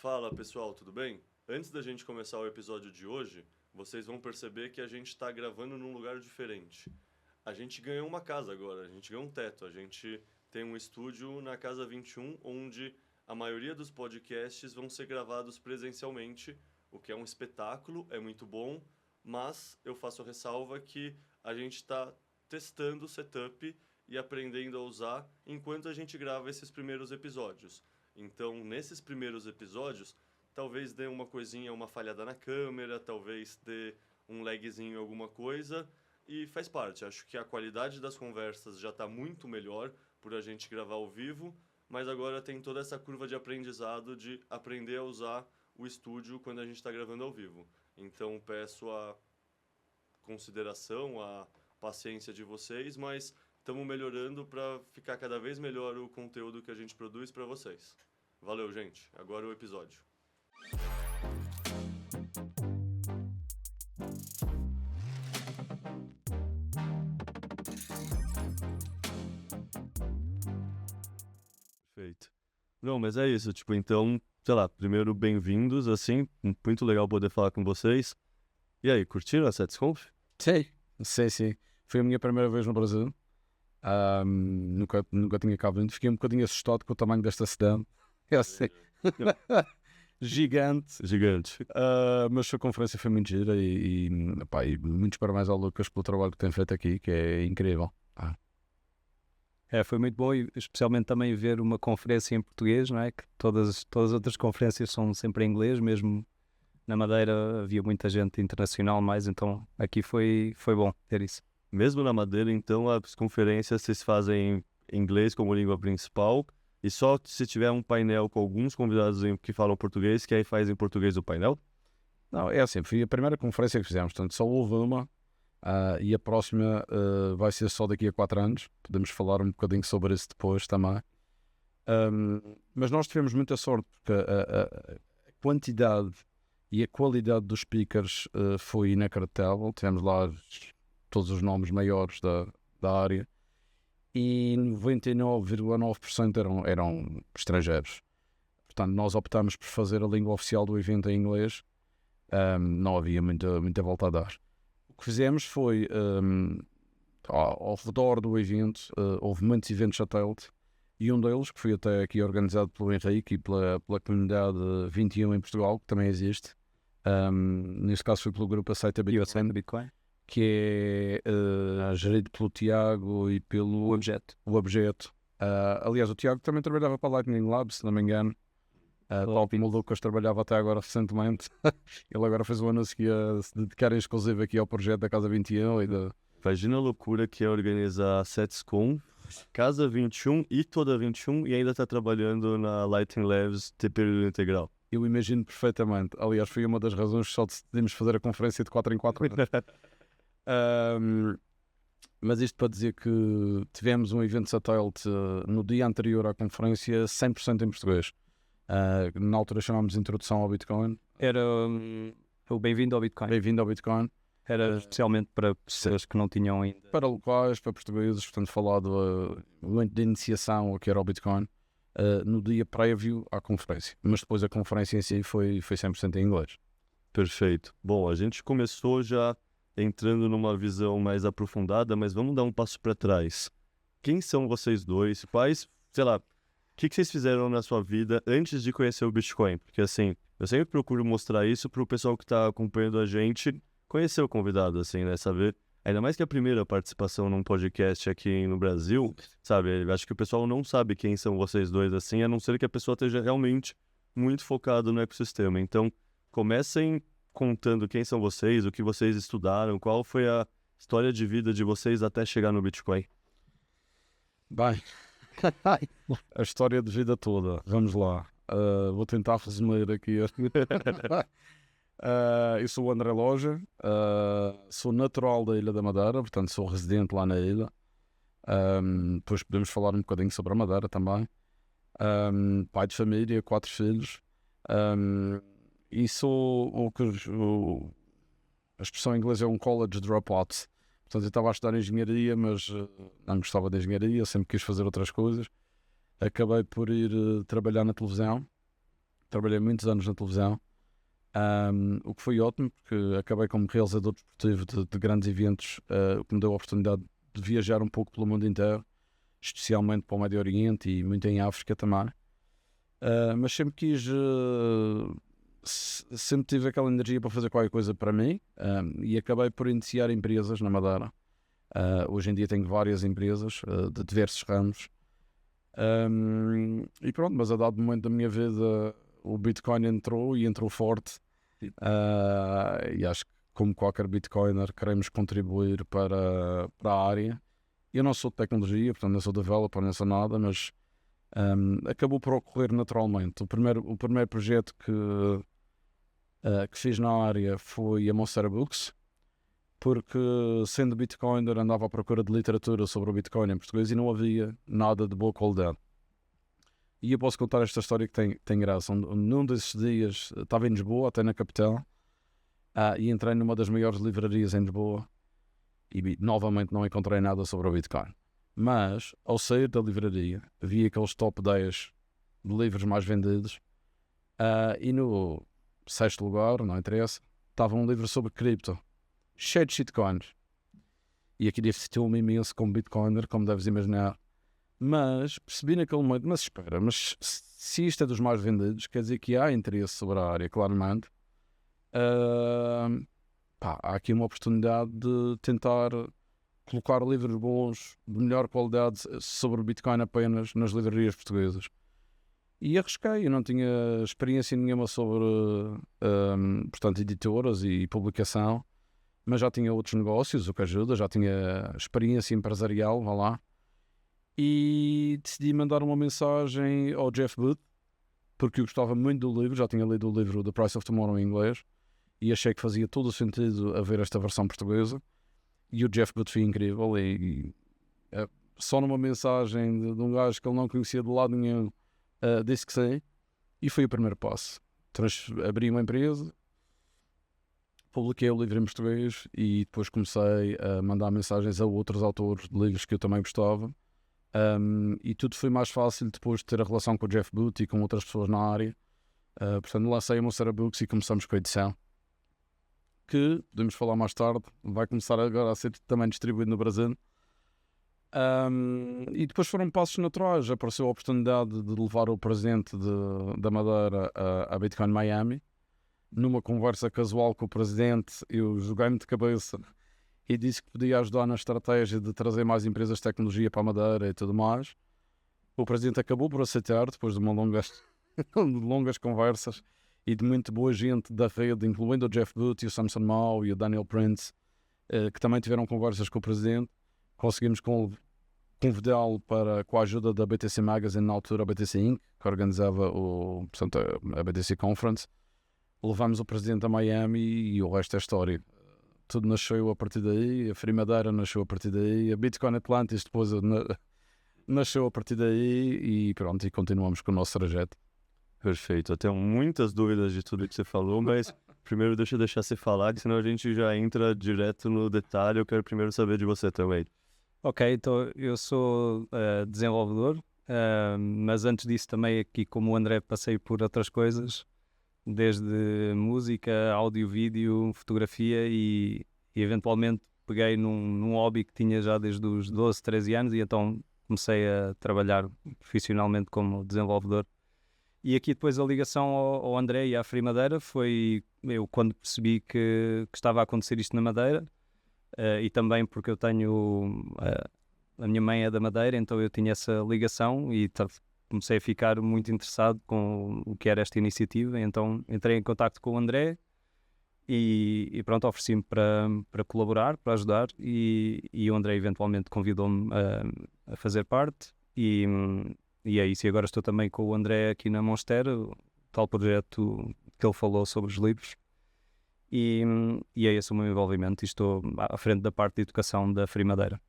Fala pessoal, tudo bem? Antes da gente começar o episódio de hoje, vocês vão perceber que a gente está gravando num lugar diferente. A gente ganhou uma casa agora, a gente ganhou um teto, a gente tem um estúdio na Casa 21, onde a maioria dos podcasts vão ser gravados presencialmente, o que é um espetáculo, é muito bom, mas eu faço a ressalva que a gente está testando o setup e aprendendo a usar enquanto a gente grava esses primeiros episódios. Então, nesses primeiros episódios, talvez dê uma coisinha, uma falhada na câmera, talvez dê um lagzinho em alguma coisa, e faz parte. Acho que a qualidade das conversas já está muito melhor por a gente gravar ao vivo, mas agora tem toda essa curva de aprendizado de aprender a usar o estúdio quando a gente está gravando ao vivo. Então, peço a consideração, a paciência de vocês, mas estamos melhorando para ficar cada vez melhor o conteúdo que a gente produz para vocês. Valeu, gente. Agora o episódio. Perfeito. Não, mas é isso, tipo, então, sei lá, primeiro bem-vindos, assim, muito legal poder falar com vocês. E aí, curtiram a SetsConf? Sim. Foi a minha primeira vez no Brasil. Nunca tinha cá vindo. Fiquei um bocadinho assustado com o tamanho desta cidade. Eu sei. Gigante. Mas a conferência foi muito gira e muitos parabéns ao Lucas pelo trabalho que tem feito aqui, que é incrível. Foi muito bom, e especialmente também ver uma conferência em português, não é? Que todas as outras conferências são sempre em inglês, mesmo na Madeira havia muita gente internacional mais, então aqui foi bom ter isso. Mesmo na Madeira, então, as conferências vocês fazem em inglês como língua principal, e só se tiver um painel com alguns convidados que falam português, que aí faz em português o painel? Não, é assim, foi a primeira conferência que fizemos, portanto só houve uma, e a próxima vai ser só daqui a 4 anos. Podemos falar um bocadinho sobre isso depois também. Mas nós tivemos muita sorte, porque a quantidade e a qualidade dos speakers foi inacreditável. Tivemos lá todos os nomes maiores da área e 99,9% eram estrangeiros. Portanto, nós optámos por fazer a língua oficial do evento em inglês. Não havia muita volta a dar. O que fizemos foi, ao redor do evento, houve muitos eventos satélite, e um deles, que foi até aqui organizado pelo Henrique e pela comunidade 21 em Portugal, que também existe, neste caso foi pelo grupo Aceita Bitcoin, que é gerido pelo Tiago e pelo o Objeto. Aliás, o Tiago também trabalhava para a Lightning Labs, se não me engano. O Lucas trabalhava até agora recentemente. Ele agora fez um anúncio que ia se dedicar em exclusivo aqui ao projeto da Casa 21 e da... Imagina a loucura que é organizar a SetsConf, Casa 21 e toda 21, e ainda está trabalhando na Lightning Labs de período integral. Eu imagino perfeitamente. Aliás, foi uma das razões que só decidimos fazer a conferência de 4 em 4 anos. Mas isto para dizer que tivemos um evento satélite no dia anterior à conferência 100% em português. Na altura chamámos de Introdução ao Bitcoin. Era o Bem-vindo ao Bitcoin. Bem-vindo ao Bitcoin. Era especialmente para pessoas que não tinham ainda. Para locais, para portugueses, portanto falado muito de iniciação ao que era o Bitcoin, no dia prévio à conferência. Mas depois a conferência em si foi 100% em inglês. Perfeito. Bom, a gente começou já entrando numa visão mais aprofundada, mas vamos dar um passo para trás. Quem são vocês dois? Quais, sei lá, o que vocês fizeram na sua vida antes de conhecer o Bitcoin? Porque assim, eu sempre procuro mostrar isso para o pessoal que está acompanhando a gente conhecer o convidado, assim, né? Saber, ainda mais que a primeira participação num podcast aqui no Brasil, sabe? Acho que o pessoal não sabe quem são vocês dois, assim, a não ser que a pessoa esteja realmente muito focada no ecossistema. Então, comecem contando quem são vocês, o que vocês estudaram, qual foi a história de vida de vocês até chegar no Bitcoin. Bem, a história de vida toda, vamos lá. Vou tentar resumir aqui. Eu sou o André Loja, sou natural da Ilha da Madeira, portanto sou residente lá na ilha. Depois podemos falar um bocadinho sobre a Madeira também. Pai de família, 4 filhos. E sou a expressão em inglês é um college dropout. Portanto, eu estava a estudar engenharia, mas não gostava de engenharia, sempre quis fazer outras coisas. Acabei por ir trabalhar na televisão, trabalhei muitos anos na televisão, o que foi ótimo, porque acabei como realizador desportivo de grandes eventos, o que me deu a oportunidade de viajar um pouco pelo mundo inteiro, especialmente para o Médio Oriente e muito em África também. Mas sempre quis, sempre tive aquela energia para fazer qualquer coisa para mim, e acabei por iniciar empresas na Madeira. Hoje em dia tenho várias empresas de diversos ramos. E pronto, mas a dado momento da minha vida o Bitcoin entrou forte, e acho que como qualquer Bitcoiner queremos contribuir para a área. Eu não sou de tecnologia, portanto não sou developer, não sou nada, mas acabou por ocorrer naturalmente. O primeiro projeto que fiz na área foi a Monstera Books, porque sendo Bitcoiner andava à procura de literatura sobre o Bitcoin em português e não havia nada de boa qualidade. E eu posso contar esta história que tem graça. Num desses dias estava em Lisboa, até na capital, e entrei numa das maiores livrarias em Lisboa e novamente não encontrei nada sobre o Bitcoin. Mas, ao sair da livraria, vi aqueles top 10 de livros mais vendidos, e no 6º lugar, não interessa, estava um livro sobre cripto, cheio de shitcoins. E aqui divertiu-me imenso como Bitcoiner, como deves imaginar. Mas percebi naquele momento, mas espera, mas se isto é dos mais vendidos, quer dizer que há interesse sobre a área, claramente. Há aqui uma oportunidade de tentar colocar livros bons, de melhor qualidade, sobre o Bitcoin apenas nas livrarias portuguesas. E arrisquei, eu não tinha experiência nenhuma sobre, portanto, editoras e publicação, mas já tinha outros negócios, o que ajuda, já tinha experiência empresarial, vá lá. E decidi mandar uma mensagem ao Jeff Booth, porque eu gostava muito do livro, já tinha lido o livro The Price of Tomorrow em inglês, e achei que fazia todo o sentido haver esta versão portuguesa. E o Jeff Booth foi incrível, e só numa mensagem de um gajo que ele não conhecia de lado nenhum, disse que sim, e foi o primeiro passo. Abri uma empresa, publiquei o livro em português e depois comecei a mandar mensagens a outros autores de livros que eu também gostava. E tudo foi mais fácil depois de ter a relação com o Jeff Booth e com outras pessoas na área. Portanto, lancei a Monstera Books e começamos com a edição, que podemos falar mais tarde, vai começar agora a ser também distribuído no Brasil. E depois foram passos naturais. Apareceu a oportunidade de levar o presidente da Madeira a Bitcoin Miami. Numa conversa casual com o presidente, eu joguei-me de cabeça e disse que podia ajudar na estratégia de trazer mais empresas de tecnologia para a Madeira e tudo mais. O presidente acabou por aceitar, depois de longas conversas e de muito boa gente da rede, incluindo o Jeff Booth, o Samson Mao e o Daniel Prince, que também tiveram conversas com o presidente. Conseguimos convidá-lo com a ajuda da BTC Magazine, na altura a BTC Inc., que organizava portanto, a BTC Conference. Levámos o presidente a Miami e o resto é história. Tudo nasceu a partir daí, a Free Madeira nasceu a partir daí, a Bitcoin Atlantis depois nasceu a partir daí e pronto, e continuamos com o nosso trajeto. Perfeito, eu tenho muitas dúvidas de tudo que você falou, mas primeiro deixa eu deixar você falar, senão a gente já entra direto no detalhe. Eu quero primeiro saber de você também. Ok, então eu sou desenvolvedor, mas antes disso também aqui como o André passei por outras coisas, desde música, áudio, vídeo, fotografia e eventualmente peguei num hobby que tinha já desde os 12, 13 anos e então comecei a trabalhar profissionalmente como desenvolvedor. E aqui depois a ligação ao André e à Free Madeira foi eu quando percebi que estava a acontecer isto na Madeira, e também porque eu tenho a minha mãe é da Madeira, então eu tinha essa ligação e comecei a ficar muito interessado com o que era esta iniciativa. Então entrei em contacto com o André e pronto, ofereci-me para colaborar, para ajudar, e o André eventualmente convidou-me a fazer parte e é isso. E agora estou também com o André aqui na Monstera, o tal projeto que ele falou sobre os livros, e é esse o meu envolvimento, e estou à frente da parte de educação da Free Madeira.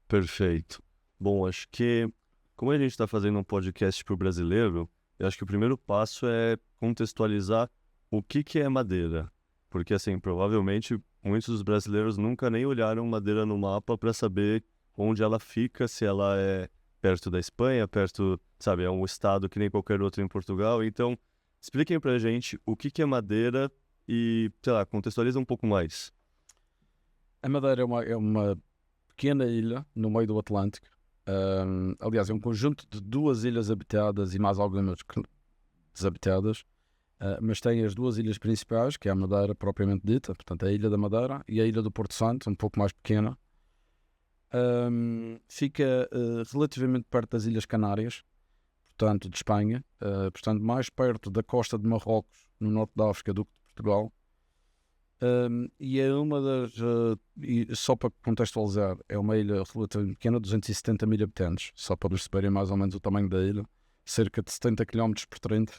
Perfeito. Bom, acho que como a gente está fazendo um podcast para o brasileiro, eu acho que o primeiro passo é contextualizar o que é Madeira. Porque, assim, provavelmente muitos dos brasileiros nunca nem olharam Madeira no mapa para saber onde ela fica, se ela é perto da Espanha, perto, sabe, é um estado que nem qualquer outro em Portugal. Então, expliquem pra gente o que é Madeira e, sei lá, contextualiza um pouco mais. A Madeira é uma pequena ilha no meio do Atlântico. Aliás, é um conjunto de 2 ilhas habitadas e mais algumas desabitadas. Mas tem as 2 ilhas principais, que é a Madeira propriamente dita, portanto a Ilha da Madeira e a Ilha do Porto Santo, um pouco mais pequena. Fica relativamente perto das Ilhas Canárias, portanto de Espanha, portanto mais perto da costa de Marrocos, no norte da África, do que de Portugal. E é uma das, só para contextualizar, é uma ilha relativamente pequena, 270 mil habitantes, só para perceberem mais ou menos o tamanho da ilha, cerca de 70 km por 30.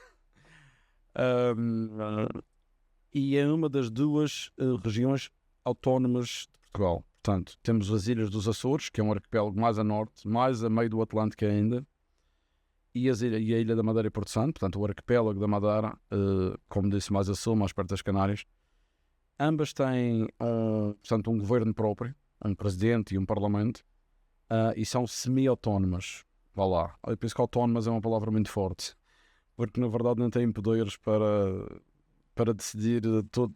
E é uma das 2 regiões autónomas de Portugal. Portanto, temos as Ilhas dos Açores, que é um arquipélago mais a norte, mais a meio do Atlântico ainda, e a Ilha da Madeira e Porto Santo, portanto o arquipélago da Madeira, como disse, mais a sul, mais perto das Canárias. Ambas têm, portanto, um governo próprio, um presidente e um parlamento, e são semi-autónomas. Vá lá. Eu penso que autónomas é uma palavra muito forte, porque na verdade não têm poderes para decidir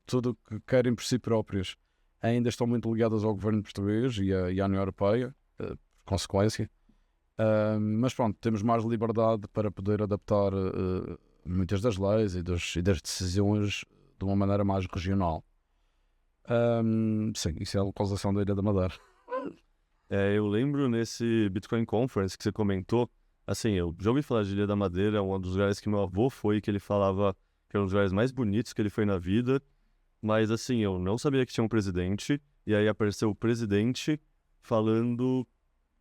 tudo o que querem por si próprias. Ainda estão muito ligadas ao governo português e à União Europeia, por consequência. Mas pronto, temos mais liberdade para poder adaptar muitas das leis e das decisões de uma maneira mais regional. Sim, isso é a localização da Ilha da Madeira. Eu lembro nesse Bitcoin Conference que você comentou, assim, eu já ouvi falar de Ilha da Madeira, um dos lugares que meu avô foi, que ele falava que era um dos lugares mais bonitos que ele foi na vida, mas assim, eu não sabia que tinha um presidente, e aí apareceu o presidente falando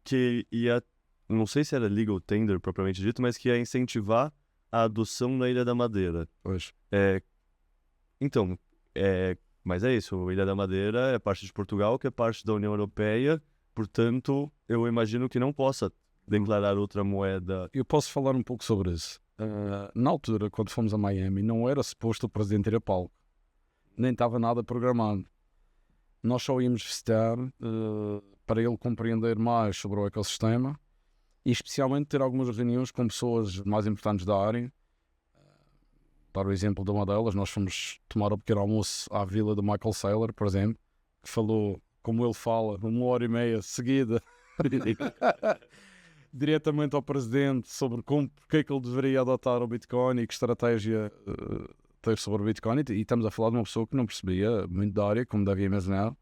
que ia, não sei se era legal tender propriamente dito, mas que ia incentivar a adoção na Ilha da Madeira. Pois. Então, mas é isso, a Ilha da Madeira é parte de Portugal, que é parte da União Europeia, portanto, eu imagino que não possa declarar outra moeda. Eu posso falar um pouco sobre isso. Na altura, quando fomos a Miami, não era suposto o presidente ir a palco. Nem estava nada programado. Nós só íamos visitar para ele compreender mais sobre o ecossistema e especialmente ter algumas reuniões com pessoas mais importantes da área. Dar o exemplo de uma delas, nós fomos tomar um pequeno almoço à vila do Michael Saylor, por exemplo, que falou, como ele fala, 1h30 seguida, diretamente ao presidente sobre porque é que ele deveria adotar o Bitcoin e que estratégia ter sobre o Bitcoin. E estamos a falar de uma pessoa que não percebia muito da área, como devia imaginar.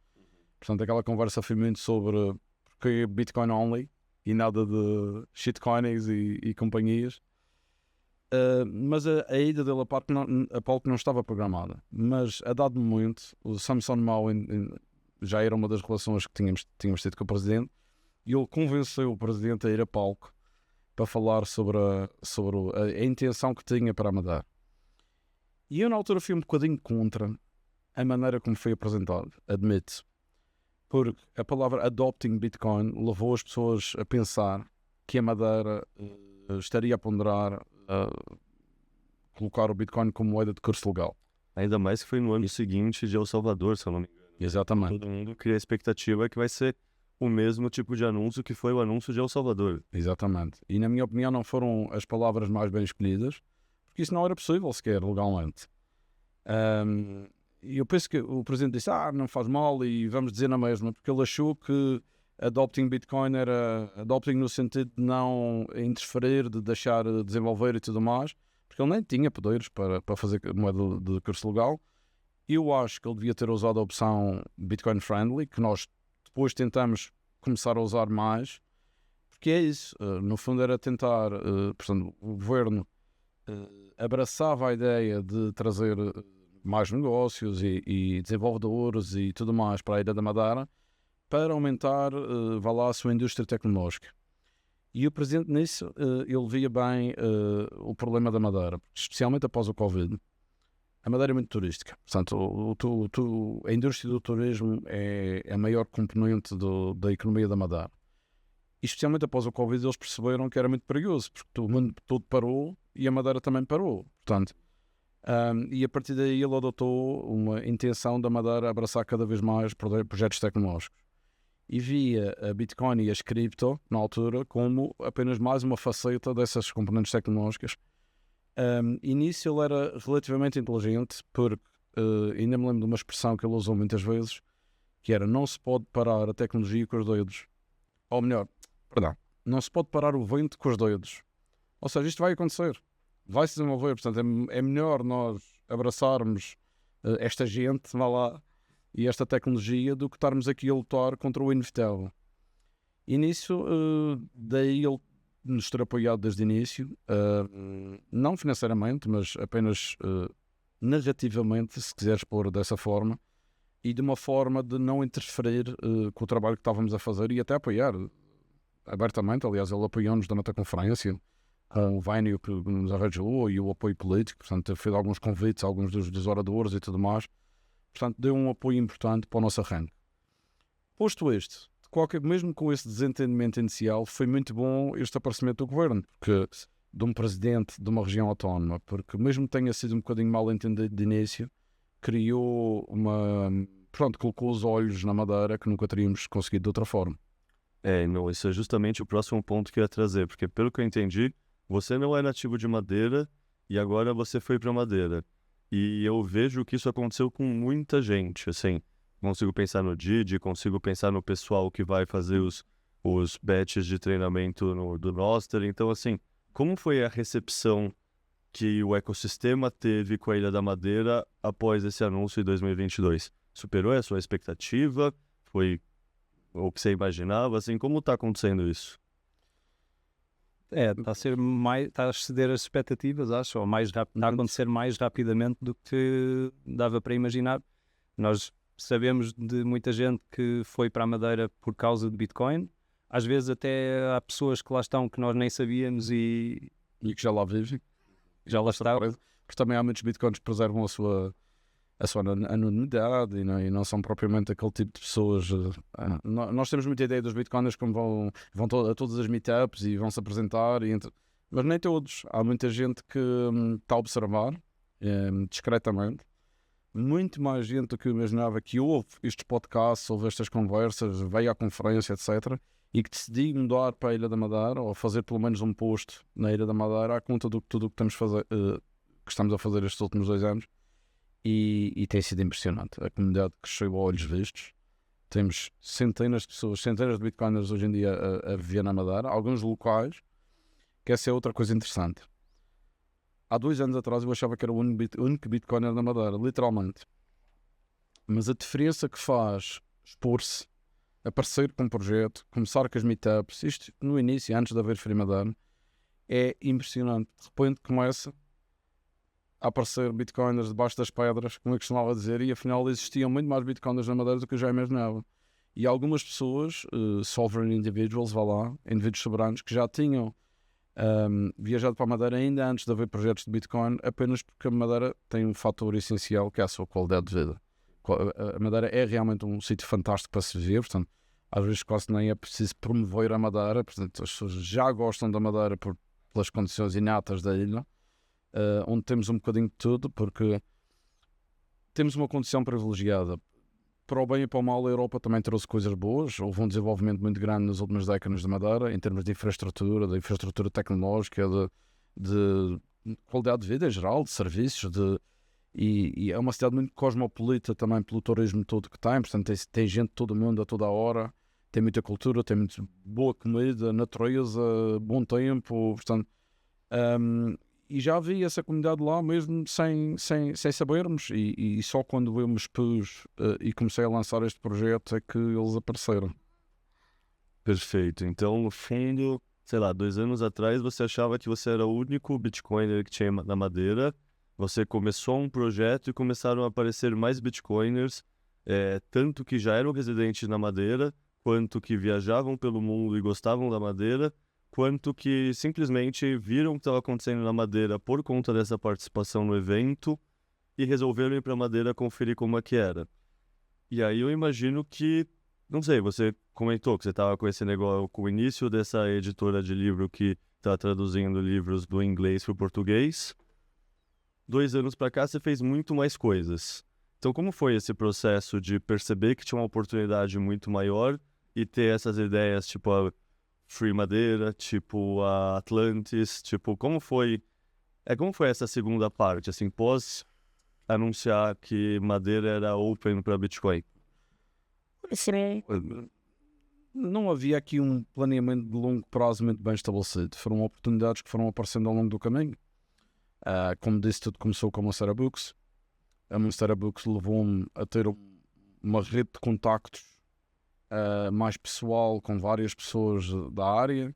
Portanto, aquela conversa foi muito sobre porque Bitcoin only e nada de shitcoins e companhias. Mas a ida dele a palco não estava programada. Mas a dado momento, o Samson Mow já era uma das relações que tínhamos tido com o presidente, e ele convenceu o presidente a ir a palco para falar sobre a intenção que tinha para a Madeira. E eu na altura fui um bocadinho contra a maneira como foi apresentado, admito, porque a palavra adopting Bitcoin levou as pessoas a pensar que a Madeira estaria a ponderar colocar o Bitcoin como moeda de curso legal. Ainda mais que foi no ano seguinte de El Salvador, se eu não me engano. Exatamente. Todo mundo cria a expectativa que vai ser o mesmo tipo de anúncio que foi o anúncio de El Salvador. Exatamente. E na minha opinião não foram as palavras mais bem escolhidas, porque isso não era possível sequer legalmente. E eu penso que o presidente disse, não faz mal e vamos dizer na mesma, porque ele achou que adopting Bitcoin era adopting no sentido de não interferir, de deixar de desenvolver e tudo mais, porque ele nem tinha poderes para fazer moeda de curso legal. Eu acho que ele devia ter usado a opção Bitcoin friendly, que nós depois tentamos começar a usar mais, porque é isso, no fundo era tentar, portanto, o governo abraçava a ideia de trazer mais negócios e desenvolvedores e tudo mais para a Ilha da Madeira, para aumentar, a sua indústria tecnológica. E o presidente nisso, ele via bem o problema da Madeira, especialmente após o Covid. A Madeira é muito turística, portanto a indústria do turismo é a maior componente da economia da Madeira. E especialmente após o Covid eles perceberam que era muito perigoso, porque o mundo todo parou e a Madeira também parou. Portanto, e a partir daí ele adotou uma intenção da Madeira abraçar cada vez mais projetos tecnológicos. E via a Bitcoin e as cripto, na altura, como apenas mais uma faceta dessas componentes tecnológicas. Início ele era relativamente inteligente, porque ainda me lembro de uma expressão que ele usou muitas vezes, que era: não se pode parar a tecnologia com os dedos. Ou melhor, perdão, não se pode parar o vento com os dedos. Ou seja, isto vai acontecer, vai se desenvolver. Portanto, é melhor nós abraçarmos esta gente, vá lá, e esta tecnologia, do que estarmos aqui a lutar contra o inevitável. E nisso, daí ele nos ter apoiado desde o início, não financeiramente, mas apenas narrativamente, se quiseres pôr dessa forma, e de uma forma de não interferir com o trabalho que estávamos a fazer, e até apoiar abertamente. Aliás, ele apoiou-nos durante a conferência, com o Vânio que nos arranjou, e o apoio político. Portanto, fez alguns convites a alguns dos oradores e tudo mais. Portanto, deu um apoio importante para o nosso arranque. Posto este, mesmo com esse desentendimento inicial, foi muito bom este aparecimento do governo, porque, de um presidente de uma região autónoma, porque mesmo que tenha sido um bocadinho mal entendido de início, criou colocou os olhos na Madeira que nunca teríamos conseguido de outra forma. Não, isso é justamente o próximo ponto que eu ia trazer, porque pelo que eu entendi, você não é nativo de Madeira e agora você foi para Madeira. E eu vejo que isso aconteceu com muita gente, assim. Consigo pensar no Didi, consigo pensar no pessoal que vai fazer os batches de treinamento do Noster. Então, assim, como foi a recepção que o ecossistema teve com a Ilha da Madeira após esse anúncio em 2022? Superou a sua expectativa? Foi o que você imaginava? Assim, como está acontecendo isso? Está a exceder as expectativas, acho, ou mais rápido, está a acontecer mais rapidamente do que dava para imaginar. Nós sabemos de muita gente que foi para a Madeira por causa de Bitcoin. Às vezes até há pessoas que lá estão que nós nem sabíamos e que já lá vivem. Já lá está. Porque também há muitos bitcoins que preservam a sua anonimidade e não são propriamente aquele tipo de pessoas. Nós temos muita ideia dos bitcoiners como vão a todas as meetups e vão se apresentar, mas nem todos. Há muita gente que está a observar discretamente. Muito mais gente do que eu imaginava que ouve estes podcasts, ouve estas conversas, veio à conferência, etc., e que decidiu mudar para a Ilha da Madeira, ou fazer pelo menos um post na Ilha da Madeira à conta de tudo o que estamos a fazer estes últimos 2 anos. E tem sido impressionante. A comunidade cresceu a olhos vistos. Temos centenas de pessoas, centenas de bitcoiners hoje em dia a viver na Madeira, alguns locais, que essa é outra coisa interessante. Há 2 anos atrás eu achava que era o único bitcoiner na Madeira, literalmente. Mas a diferença que faz expor-se, aparecer com um projeto, começar com as meetups, isto no início, antes de haver Free Madeira, é impressionante. De repente começa a aparecer bitcoiners debaixo das pedras, como eu costumava dizer, e afinal existiam muito mais bitcoiners na Madeira do que eu já imaginava. E algumas pessoas, sovereign individuals, indivíduos soberanos, que já tinham viajado para a Madeira ainda antes de haver projetos de Bitcoin, apenas porque a Madeira tem um fator essencial, que é a sua qualidade de vida. A Madeira é realmente um sítio fantástico para se viver, portanto, às vezes quase nem é preciso promover a Madeira, portanto, as pessoas já gostam da Madeira pelas condições inatas da ilha, onde temos um bocadinho de tudo, porque temos uma condição privilegiada. Para o bem e para o mal, a Europa também trouxe coisas boas. Houve um desenvolvimento muito grande nas últimas décadas de Madeira, em termos de infraestrutura tecnológica, de qualidade de vida em geral, de serviços, e é uma cidade muito cosmopolita também pelo turismo todo que tem. Portanto, tem gente de todo o mundo a toda a hora, tem muita cultura, tem muito boa comida, natureza, bom tempo, portanto... e já havia essa comunidade lá mesmo sem sabermos, e só quando eu me expus e comecei a lançar este projeto é que eles apareceram. Perfeito. Então, no fundo, sei lá, 2 anos atrás você achava que você era o único bitcoiner que tinha na Madeira, você começou um projeto e começaram a aparecer mais bitcoiners, tanto que já eram residentes na Madeira, quanto que viajavam pelo mundo e gostavam da Madeira, quanto que simplesmente viram o que estava acontecendo na Madeira por conta dessa participação no evento e resolveram ir para a Madeira conferir como é que era. E aí eu imagino que, não sei, você comentou que você estava com esse negócio, com o início dessa editora de livro que está traduzindo livros do inglês para o português. 2 anos para cá você fez muito mais coisas. Então como foi esse processo de perceber que tinha uma oportunidade muito maior e ter essas ideias, tipo a Free Madeira, tipo a Atlantis, tipo, como foi Como foi essa segunda parte, assim, pós anunciar que Madeira era open para Bitcoin? Não havia aqui um planeamento de longo prazo muito bem estabelecido. Foram oportunidades que foram aparecendo ao longo do caminho. Como disse, tudo começou com a Monstera Books. A Monstera Books levou-me a ter uma rede de contactos mais pessoal com várias pessoas da área.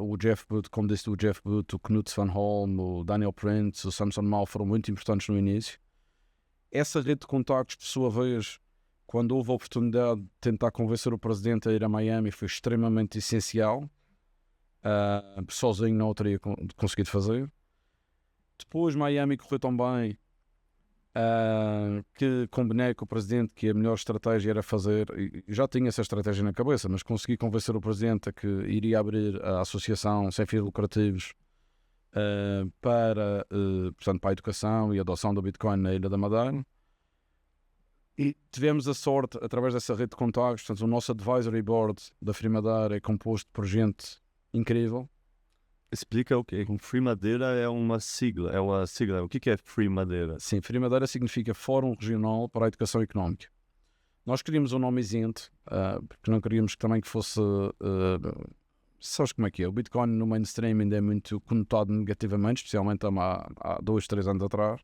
O Jeff Booth, como disse, o Jeff Booth, o Knut Van Holm, o Daniel Prince, o Samson Mal foram muito importantes no início. Essa rede de contactos, por sua vez, quando houve a oportunidade de tentar convencer o presidente a ir a Miami, foi extremamente essencial. Sozinho não o teria conseguido fazer. Depois Miami correu tão bem que combinei com o presidente que a melhor estratégia era fazer, e já tinha essa estratégia na cabeça, mas consegui convencer o presidente a que iria abrir a associação sem fins lucrativos portanto, para a educação e a adoção do Bitcoin na Ilha da Madeira. E tivemos a sorte, através dessa rede de contactos, portanto, o nosso advisory board da Free Madeira é composto por gente incrível. Explica o quê? Free Madeira é uma sigla. O que é Free Madeira? Sim, Free Madeira significa Fórum Regional para a Educação Económica. Nós queríamos um nome isento, porque não queríamos que fosse... sabes como é que é? O Bitcoin no mainstream ainda é muito conotado negativamente, especialmente há 2, 3 anos atrás.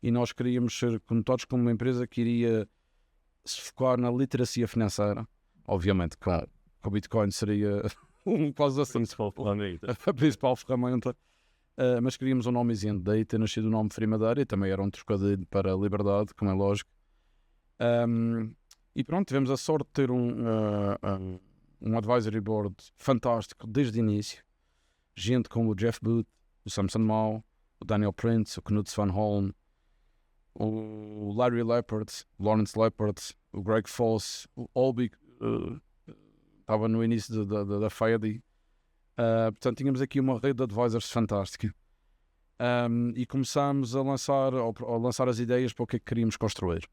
E nós queríamos ser conotados como uma empresa que iria se focar na literacia financeira. Obviamente, que o Bitcoin seria... quase assim, a principal ferramenta, mas queríamos um nome isento, daí ter nascido o nome Free Madeira, e também era um trocadilho para a liberdade, como é lógico. E pronto, tivemos a sorte de ter um advisory board fantástico desde o início, gente como o Jeff Booth, o Samson Mao, o Daniel Prince, o Knut Van Holm, o Larry Lepard, o Lawrence Lepard, o Greg Foss, o Olby, estava no início da FED. Portanto, tínhamos aqui uma rede de advisors fantástica. E começámos a lançar as ideias para o que é que queríamos construir.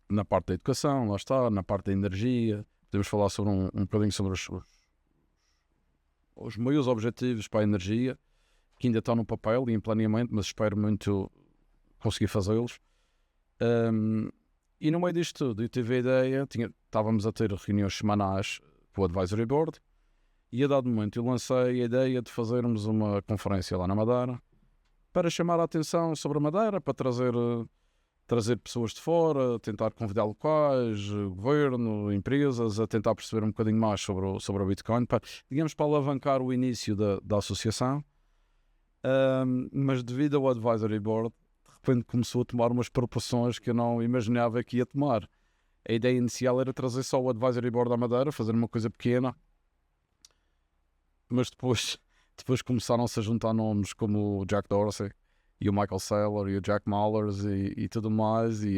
Na parte da educação, lá está, na parte da energia. Podemos falar sobre um bocadinho sobre os meios objetivos para a energia, que ainda estão no papel e em planeamento, mas espero muito conseguir fazê-los. E no meio disto tudo, eu tive a ideia, estávamos a ter reuniões semanais com o Advisory Board, e a dado momento eu lancei a ideia de fazermos uma conferência lá na Madeira, para chamar a atenção sobre a Madeira, para trazer pessoas de fora, tentar convidar locais, governo, empresas, a tentar perceber um bocadinho mais sobre o Bitcoin, para alavancar o início da associação. Mas devido ao Advisory Board, de repente começou a tomar umas proporções que eu não imaginava que ia tomar. A ideia inicial era trazer só o Advisory Board à Madeira, fazer uma coisa pequena, mas depois começaram-se a juntar nomes como o Jack Dorsey e o Michael Saylor e o Jack Mallers e tudo mais, e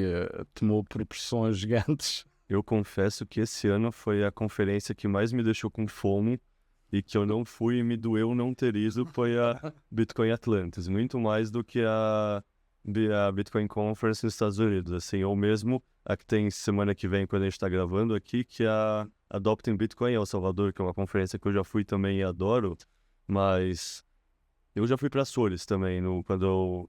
tomou proporções gigantes. Eu confesso que esse ano foi a conferência que mais me deixou com fome e que eu não fui e me doeu não ter ido, foi a Bitcoin Atlantis, muito mais do que a Bitcoin Conference nos Estados Unidos, assim, ou mesmo a que tem semana que vem, quando a gente está gravando aqui, que é a Adopting Bitcoin em El Salvador, que é uma conferência que eu já fui também e adoro, mas eu já fui para Açores também,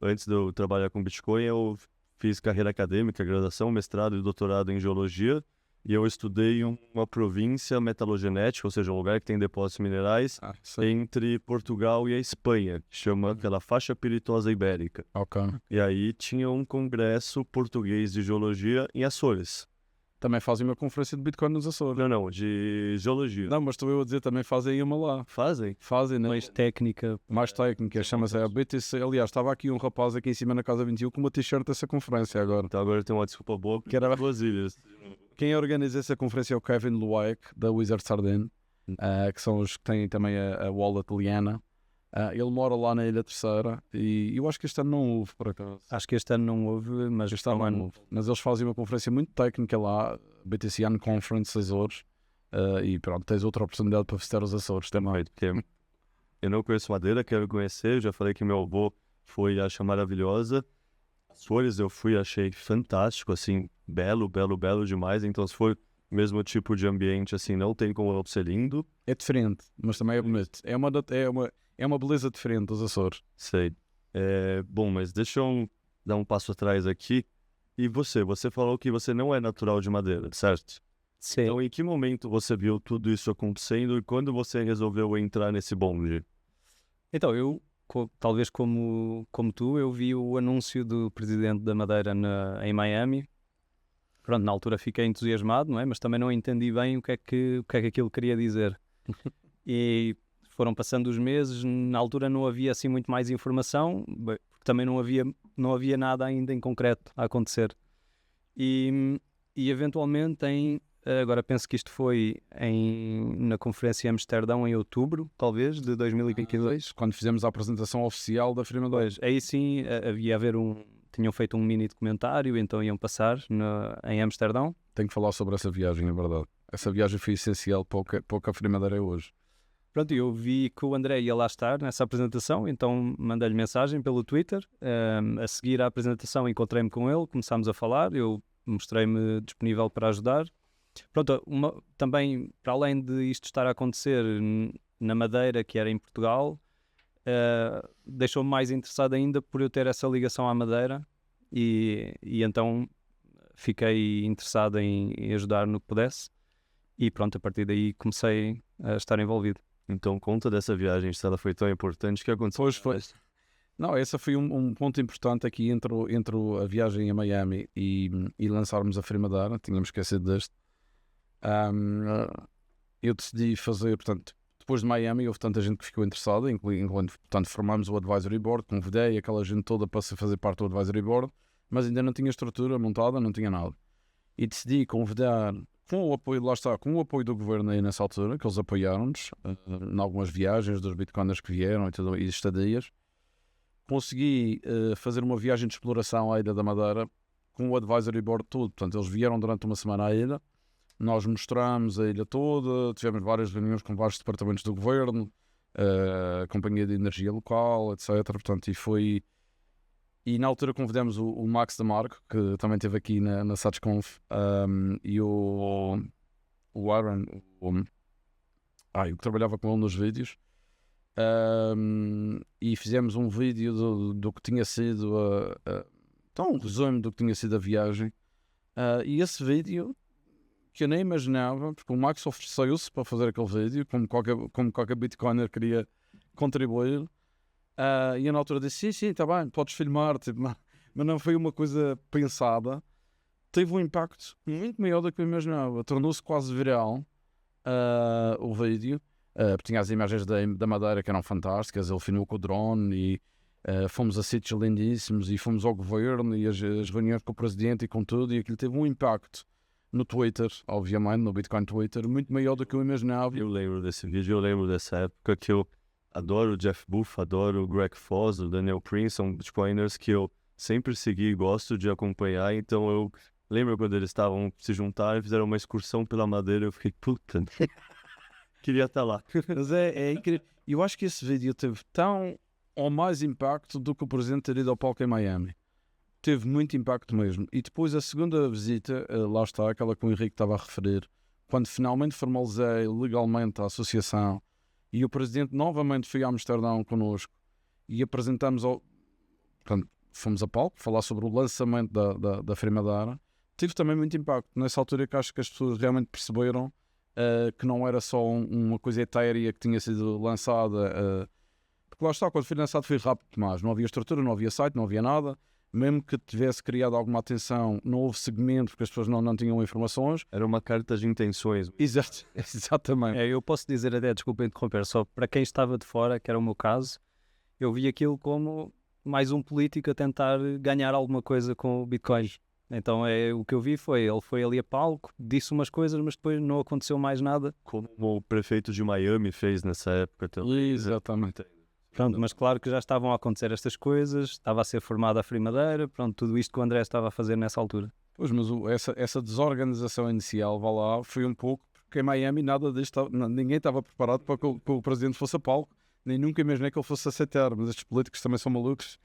antes de eu trabalhar com Bitcoin, eu fiz carreira acadêmica, graduação, mestrado e doutorado em geologia, e eu estudei em uma província metalogenética, ou seja, um lugar que tem depósitos minerais, entre Portugal e a Espanha, que chama aquela faixa piritosa ibérica. Ok. E aí tinha um congresso português de geologia em Açores. Também fazem uma conferência de Bitcoin nos Açores. Não, de geologia. Não, mas estou eu a dizer, também fazem uma lá. Fazem? Fazem, né? Mais técnica. Mais técnica, chama-se a BTC. Aliás, estava aqui um rapaz aqui em cima na Casa 21 com uma t-shirt dessa conferência agora. Então agora tem uma desculpa boa, Que era... duas ilhas. Quem organiza essa conferência é o Kevin Lueck, da Wizard Sardine, que são os que têm também a wallet Liana. Ele mora lá na Ilha Terceira e eu acho que este ano não houve, por acaso. Acho que este ano não houve, mas este ano não houve. Mas eles fazem uma conferência muito técnica lá, BTC Conference Açores, e pronto, tens outra oportunidade para visitar os Açores também. Eu não conheço Madeira, quero conhecer, já falei que meu avô foi, acho maravilhosa. Açores eu fui, achei fantástico, assim, belo demais, então se for o mesmo tipo de ambiente, assim, não tem como não ser lindo. É diferente, mas também é bonito. É uma beleza diferente dos Açores. Sei. Bom, mas deixa eu dar um passo atrás aqui. E você falou que você não é natural de Madeira, certo? Sim. Então, em que momento você viu tudo isso acontecendo e quando você resolveu entrar nesse bonde? Então, talvez como tu, eu vi o anúncio do presidente da Madeira em Miami. Pronto, na altura fiquei entusiasmado, não é? Mas também não entendi bem o que é que aquilo queria dizer. E foram passando os meses, na altura não havia assim muito mais informação, porque também não havia nada ainda em concreto a acontecer. E eventualmente, agora penso que isto foi na conferência em Amsterdão em outubro, talvez, de 2022. Quando fizemos a apresentação oficial da Frima 2. Aí sim havia tinham feito um mini documentário, então iam passar em Amsterdão. Tenho que falar sobre essa viagem, é verdade. Essa viagem foi essencial para o que a Frima Madeira é hoje. Pronto, eu vi que o André ia lá estar nessa apresentação, então mandei-lhe mensagem pelo Twitter. A seguir à apresentação encontrei-me com ele, começámos a falar, eu mostrei-me disponível para ajudar. Pronto, também, para além de isto estar a acontecer na Madeira, que era em Portugal, deixou-me mais interessado ainda por eu ter essa ligação à Madeira e então fiquei interessado em ajudar no que pudesse e pronto, a partir daí comecei a estar envolvido. Então conta dessa viagem, se ela foi tão importante, o que aconteceu? Foi. Não, esse foi um ponto importante aqui entre a viagem a Miami e lançarmos a Frima Madeira, tínhamos esquecido deste. Eu decidi fazer, portanto, depois de Miami houve tanta gente que ficou interessada, incluindo, portanto, formámos o Advisory Board, convidei aquela gente toda para se fazer parte do Advisory Board, mas ainda não tinha estrutura montada, não tinha nada. E decidi convidar, com o apoio do governo aí nessa altura, que eles apoiaram-nos, em algumas viagens dos bitcoiners que vieram e estadias. Consegui fazer uma viagem de exploração à Ilha da Madeira, com o Advisory Board todo, portanto, eles vieram durante uma semana à ilha. Nós mostramos a ilha toda, tivemos várias reuniões com vários departamentos do governo, a Companhia de Energia Local, etc. Portanto, e na altura convidamos o Max da Marco, que também esteve aqui na SatsConf, e o Aaron, o que trabalhava com ele nos vídeos, e fizemos um vídeo do que tinha sido, então um resumo do que tinha sido a viagem, e esse vídeo que eu nem imaginava, porque o Max ofereceu-se para fazer aquele vídeo, como qualquer Bitcoiner queria contribuir, e eu na altura disse, sim, está bem, podes filmar, tipo, mas não foi uma coisa pensada. Teve um impacto muito maior do que eu imaginava, tornou-se quase viral o vídeo, porque tinha as imagens da Madeira que eram fantásticas, ele filmou com o drone e fomos a sítios lindíssimos e fomos ao governo e as reuniões com o presidente e com tudo, e aquilo teve um impacto no Twitter, obviamente, no Bitcoin Twitter, muito maior do que eu imaginava. Eu lembro desse vídeo, eu lembro dessa época que eu adoro o Jeff Booth, adoro o Greg Foss, o Daniel Prince, são Bitcoiners que eu sempre segui e gosto de acompanhar, então eu lembro quando eles estavam se juntar e fizeram uma excursão pela Madeira, eu fiquei, puta, queria estar lá. Mas é incrível. Eu acho que esse vídeo teve tão ou mais impacto do que o presidente ter ido ao palco em Miami. Teve muito impacto mesmo. E depois a segunda visita, lá está, aquela que o Henrique estava a referir, quando finalmente formalizei legalmente a associação e o presidente novamente foi a Amsterdão connosco e apresentamos portanto, fomos a palco falar sobre o lançamento da Frima Madeira, tive também muito impacto. Nessa altura que acho que as pessoas realmente perceberam que não era só uma coisa etérea que tinha sido lançada, porque lá está, quando foi lançado foi rápido demais, não havia estrutura, não havia site, não havia nada. Mesmo que tivesse criado alguma atenção, não houve segmento porque as pessoas não tinham informações. Era uma carta de intenções. Exatamente. Eu posso dizer até, desculpa interromper, só para quem estava de fora, que era o meu caso, eu vi aquilo como mais um político a tentar ganhar alguma coisa com o Bitcoin. Então o que eu vi ele foi ali a palco, disse umas coisas, mas depois não aconteceu mais nada. Como o prefeito de Miami fez nessa época. Exatamente. Pronto, mas claro que já estavam a acontecer estas coisas, estava a ser formada a Frima Madeira, pronto, tudo isto que o André estava a fazer nessa altura. Pois, mas essa desorganização inicial, vá lá, foi um pouco, porque em Miami ninguém estava preparado para que o presidente fosse a palco, nem nunca imaginei que ele fosse aceitar, mas estes políticos também são malucos.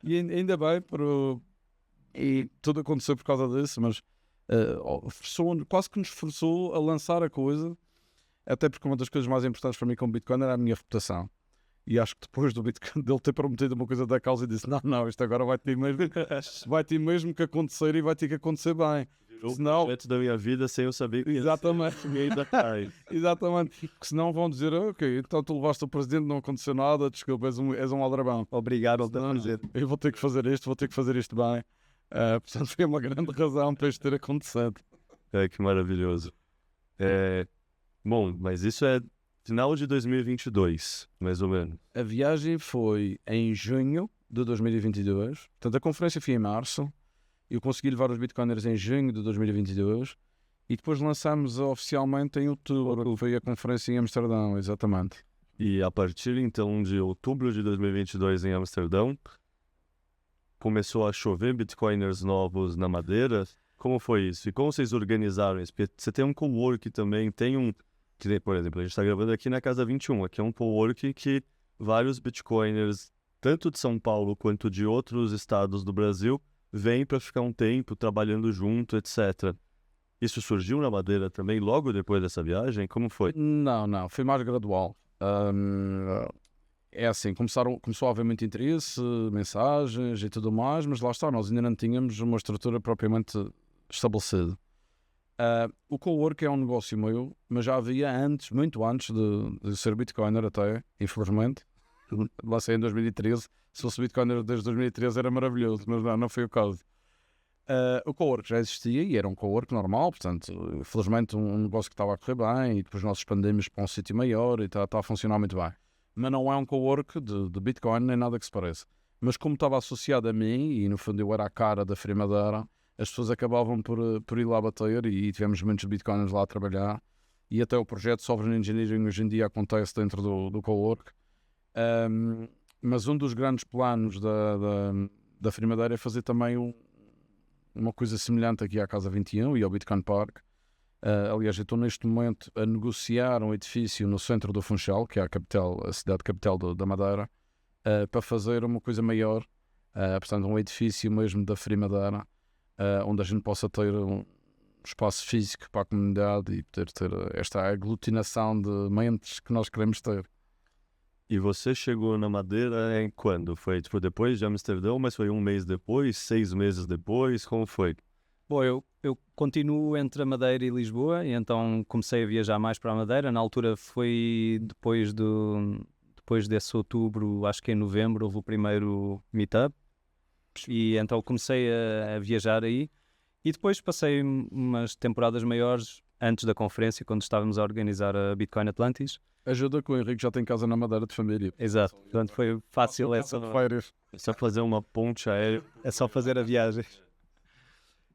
E ainda bem, e tudo aconteceu por causa disso, mas quase que nos forçou a lançar a coisa, até porque uma das coisas mais importantes para mim como Bitcoin era a minha reputação. E acho que depois do Bitcoin, dele ter prometido uma coisa da causa, e disse: não, isto agora vai ter mesmo que acontecer e vai ter que acontecer bem. Senão, o da minha vida sem eu saber que exatamente. ainda cai. Exatamente. Porque senão vão dizer: ok, então tu levaste o presidente, não aconteceu nada, desculpa, és um aldrabão. Obrigado a Não, fazer. eu vou ter que fazer isto bem. Portanto, foi uma grande razão para isto ter acontecido. Que maravilhoso. Bom, mas isso é final de 2022, mais ou menos. A viagem foi em junho de 2022. Portanto, a conferência foi em março. Eu consegui levar os Bitcoiners em junho de 2022 e depois lançámos oficialmente em outubro, que foi a conferência em Amsterdão, exatamente. E a partir então de outubro de 2022 em Amsterdão, começou a chover Bitcoiners novos na Madeira. Como foi isso? E como vocês organizaram isso? Porque você tem um cowork também, por exemplo, a gente está gravando aqui na Casa 21, aqui é um cowork que vários Bitcoiners, tanto de São Paulo quanto de outros estados do Brasil, vêm para ficar um tempo trabalhando junto, etc. Isso surgiu na Madeira também logo depois dessa viagem? Como foi? Não, foi mais gradual. É assim, começou a haver muito interesse, mensagens e tudo mais, mas lá está, nós ainda não tínhamos uma estrutura propriamente estabelecida. O cowork é um negócio meu, mas já havia antes, muito antes de ser Bitcoiner até, infelizmente. Lancei em 2013. Se fosse Bitcoiner desde 2013 era maravilhoso, mas não foi o caso. O cowork já existia e era um cowork normal, portanto, felizmente um negócio que estava a correr bem e depois nós expandimos para um sítio maior e está a funcionar muito bem. Mas não é um cowork de Bitcoin nem nada que se pareça. Mas como estava associado a mim e no fundo eu era a cara da Free Madeira, as pessoas acabavam por ir lá bater e tivemos muitos Bitcoiners lá a trabalhar e até o projeto Sovereign Engineering hoje em dia acontece dentro do cowork. Mas um dos grandes planos da Free Madeira é fazer também uma coisa semelhante aqui à Casa 21 e ao Bitcoin Park. Aliás, eu estou neste momento a negociar um edifício no centro do Funchal, que é a cidade capital da Madeira, para fazer uma coisa maior, portanto um edifício mesmo da Free Madeira, onde a gente possa ter um espaço físico para a comunidade e poder ter esta aglutinação de mentes que nós queremos ter. E você chegou na Madeira em quando? Foi tipo depois de Amsterdão, mas foi um mês depois, 6 meses depois? Como foi? Bom, eu continuo entre a Madeira e Lisboa, e então comecei a viajar mais para a Madeira. Na altura foi depois desse outubro, acho que em novembro, houve o primeiro meetup. E então comecei a viajar aí. E depois passei umas temporadas maiores antes da conferência, quando estávamos a organizar a Bitcoin Atlantis. Ajuda que o Henrique já tem casa na Madeira de família. Exato, portanto foi fácil É só fazer uma ponte aérea. É só fazer a viagem.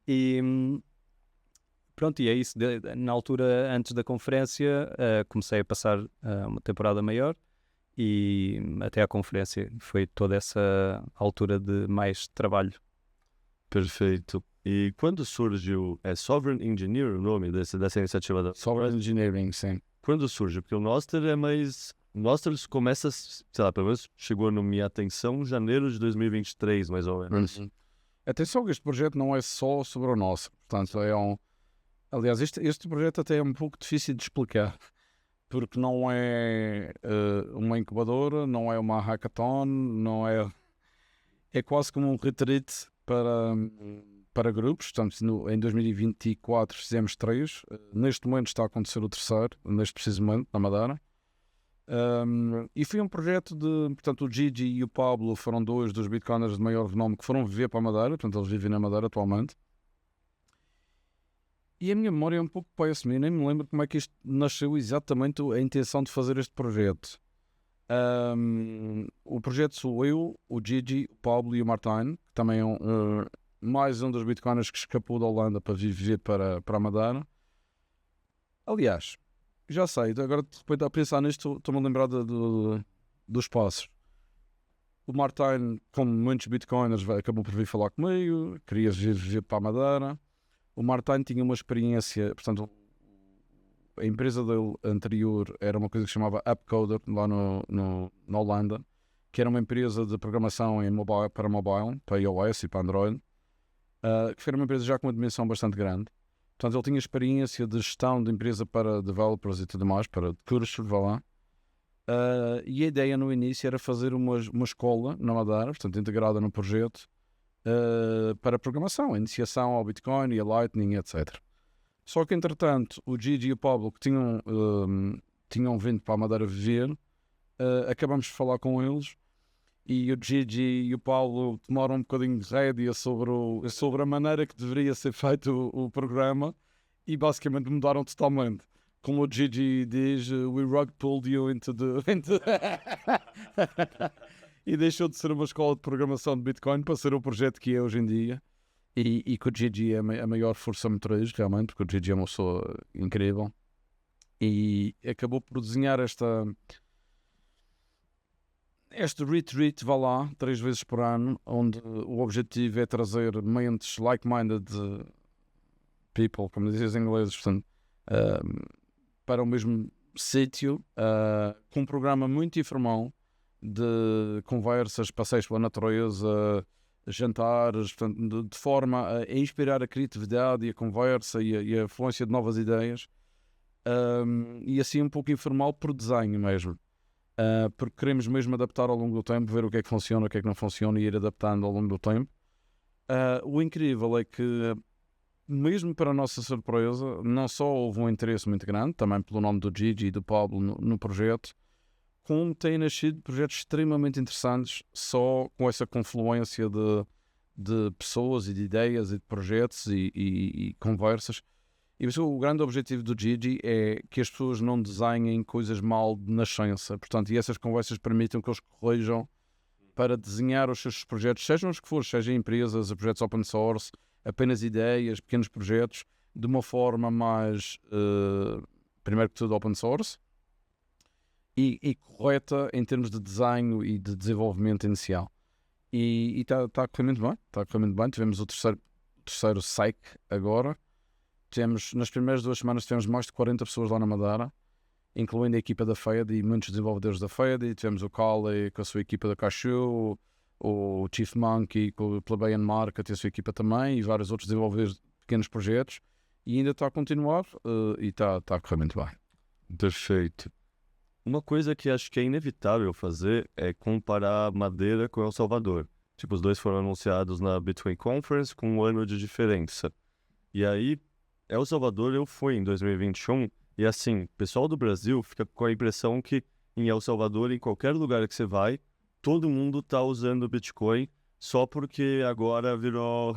E pronto, e é isso. Na altura, antes da conferência, comecei a passar uma temporada maior e até à conferência foi toda essa altura de mais trabalho. Perfeito. E quando surgiu, Sovereign Engineer o nome dessa iniciativa da Sovereign Engineering, sim. Quando surge? Porque o Nostr é mais... O Nostr começa, sei lá, pelo menos chegou na minha atenção em janeiro de 2023, mais ou menos. Atenção que este projeto não é só sobre o nosso. Portanto, aliás, este projeto até é um pouco difícil de explicar. Porque não é uma incubadora, não é uma hackathon, não é... É quase como um retreat para grupos. Portanto, em 2024 fizemos 3. Neste momento está a acontecer o 3º, neste preciso momento, na Madeira. E foi um projeto portanto, o Gigi e o Pablo foram 2 dos Bitcoiners de maior renome que foram viver para a Madeira. Portanto, eles vivem na Madeira atualmente. E a minha memória é um pouco péssima. Eu nem me lembro como é que isto nasceu exatamente, a intenção de fazer este projeto. O projeto sou eu, o Gigi, o Pablo e o Martin, que também é mais um dos Bitcoiners que escapou da Holanda para viver para a Madeira. Aliás, já sei, agora depois de a pensar nisto, estou-me a lembrar dos passos. O Martin, como muitos Bitcoiners, acabou por vir falar comigo, queria viver para a Madeira. O Martin tinha uma experiência, portanto, a empresa dele anterior era uma coisa que se chamava Upcoder, lá na Holanda, que era uma empresa de programação para mobile, para iOS e para Android, que foi uma empresa já com uma dimensão bastante grande. Portanto, ele tinha experiência de gestão de empresa para developers e tudo mais, para cursos, vá lá. E a ideia no início era fazer uma escola na Madeira, portanto integrada no projeto, para programação, a iniciação ao Bitcoin e a Lightning, etc. Só que entretanto o Gigi e o Pablo, que tinham vindo para a Madeira viver, acabamos de falar com eles, e o Gigi e o Paulo tomaram um bocadinho de rédea sobre a maneira que deveria ser feito o programa, e basicamente mudaram totalmente. Como o Gigi diz, we rug pulled you into the... E deixou de ser uma escola de programação de Bitcoin para ser o projeto que é hoje em dia. E que o Gigi é a maior força motriz, realmente, porque o Gigi é uma pessoa incrível. E acabou por desenhar este retreat, vá lá, 3 vezes por ano, onde o objetivo é trazer mentes like-minded people, como dizem os ingleses, portanto, para o mesmo sítio, com um programa muito informal de conversas, passeios pela natureza, jantares, portanto, de forma a inspirar a criatividade e a conversa e a fluência de novas ideias, e assim um pouco informal por desenho mesmo. Porque queremos mesmo adaptar ao longo do tempo, ver o que é que funciona, o que é que não funciona e ir adaptando ao longo do tempo. O incrível é que, mesmo para a nossa surpresa, não só houve um interesse muito grande, também pelo nome do Gigi e do Pablo no projeto, como têm nascido projetos extremamente interessantes, só com essa confluência de pessoas e de ideias e de projetos e conversas. E o grande objetivo do Gigi é que as pessoas não desenhem coisas mal de nascença. Portanto, e essas conversas permitam que eles corrijam para desenhar os seus projetos, sejam os que forem, sejam empresas, projetos open source, apenas ideias, pequenos projetos, de uma forma mais, primeiro que tudo, open source e correta em termos de desenho e de desenvolvimento inicial. E está a correr muito bem, está a correr muito bem. Tivemos o terceiro Psych agora. Nas primeiras 2 semanas tivemos mais de 40 pessoas lá na Madeira, incluindo a equipa da FED e muitos desenvolvedores da FED. E tivemos o Kali com a sua equipa da Cashew, o Chief Monkey com o Plebeian Market e a sua equipa também, e vários outros desenvolvedores de pequenos projetos. E ainda está a continuar e está a correr muito bem. Perfeito. Uma coisa que acho que é inevitável fazer é comparar Madeira com El Salvador. Tipo, os dois foram anunciados na Bitcoin Conference com 1 ano de diferença. E aí, El Salvador eu fui em 2021 e assim, o pessoal do Brasil fica com a impressão que em El Salvador, em qualquer lugar que você vai, todo mundo está usando Bitcoin só porque agora virou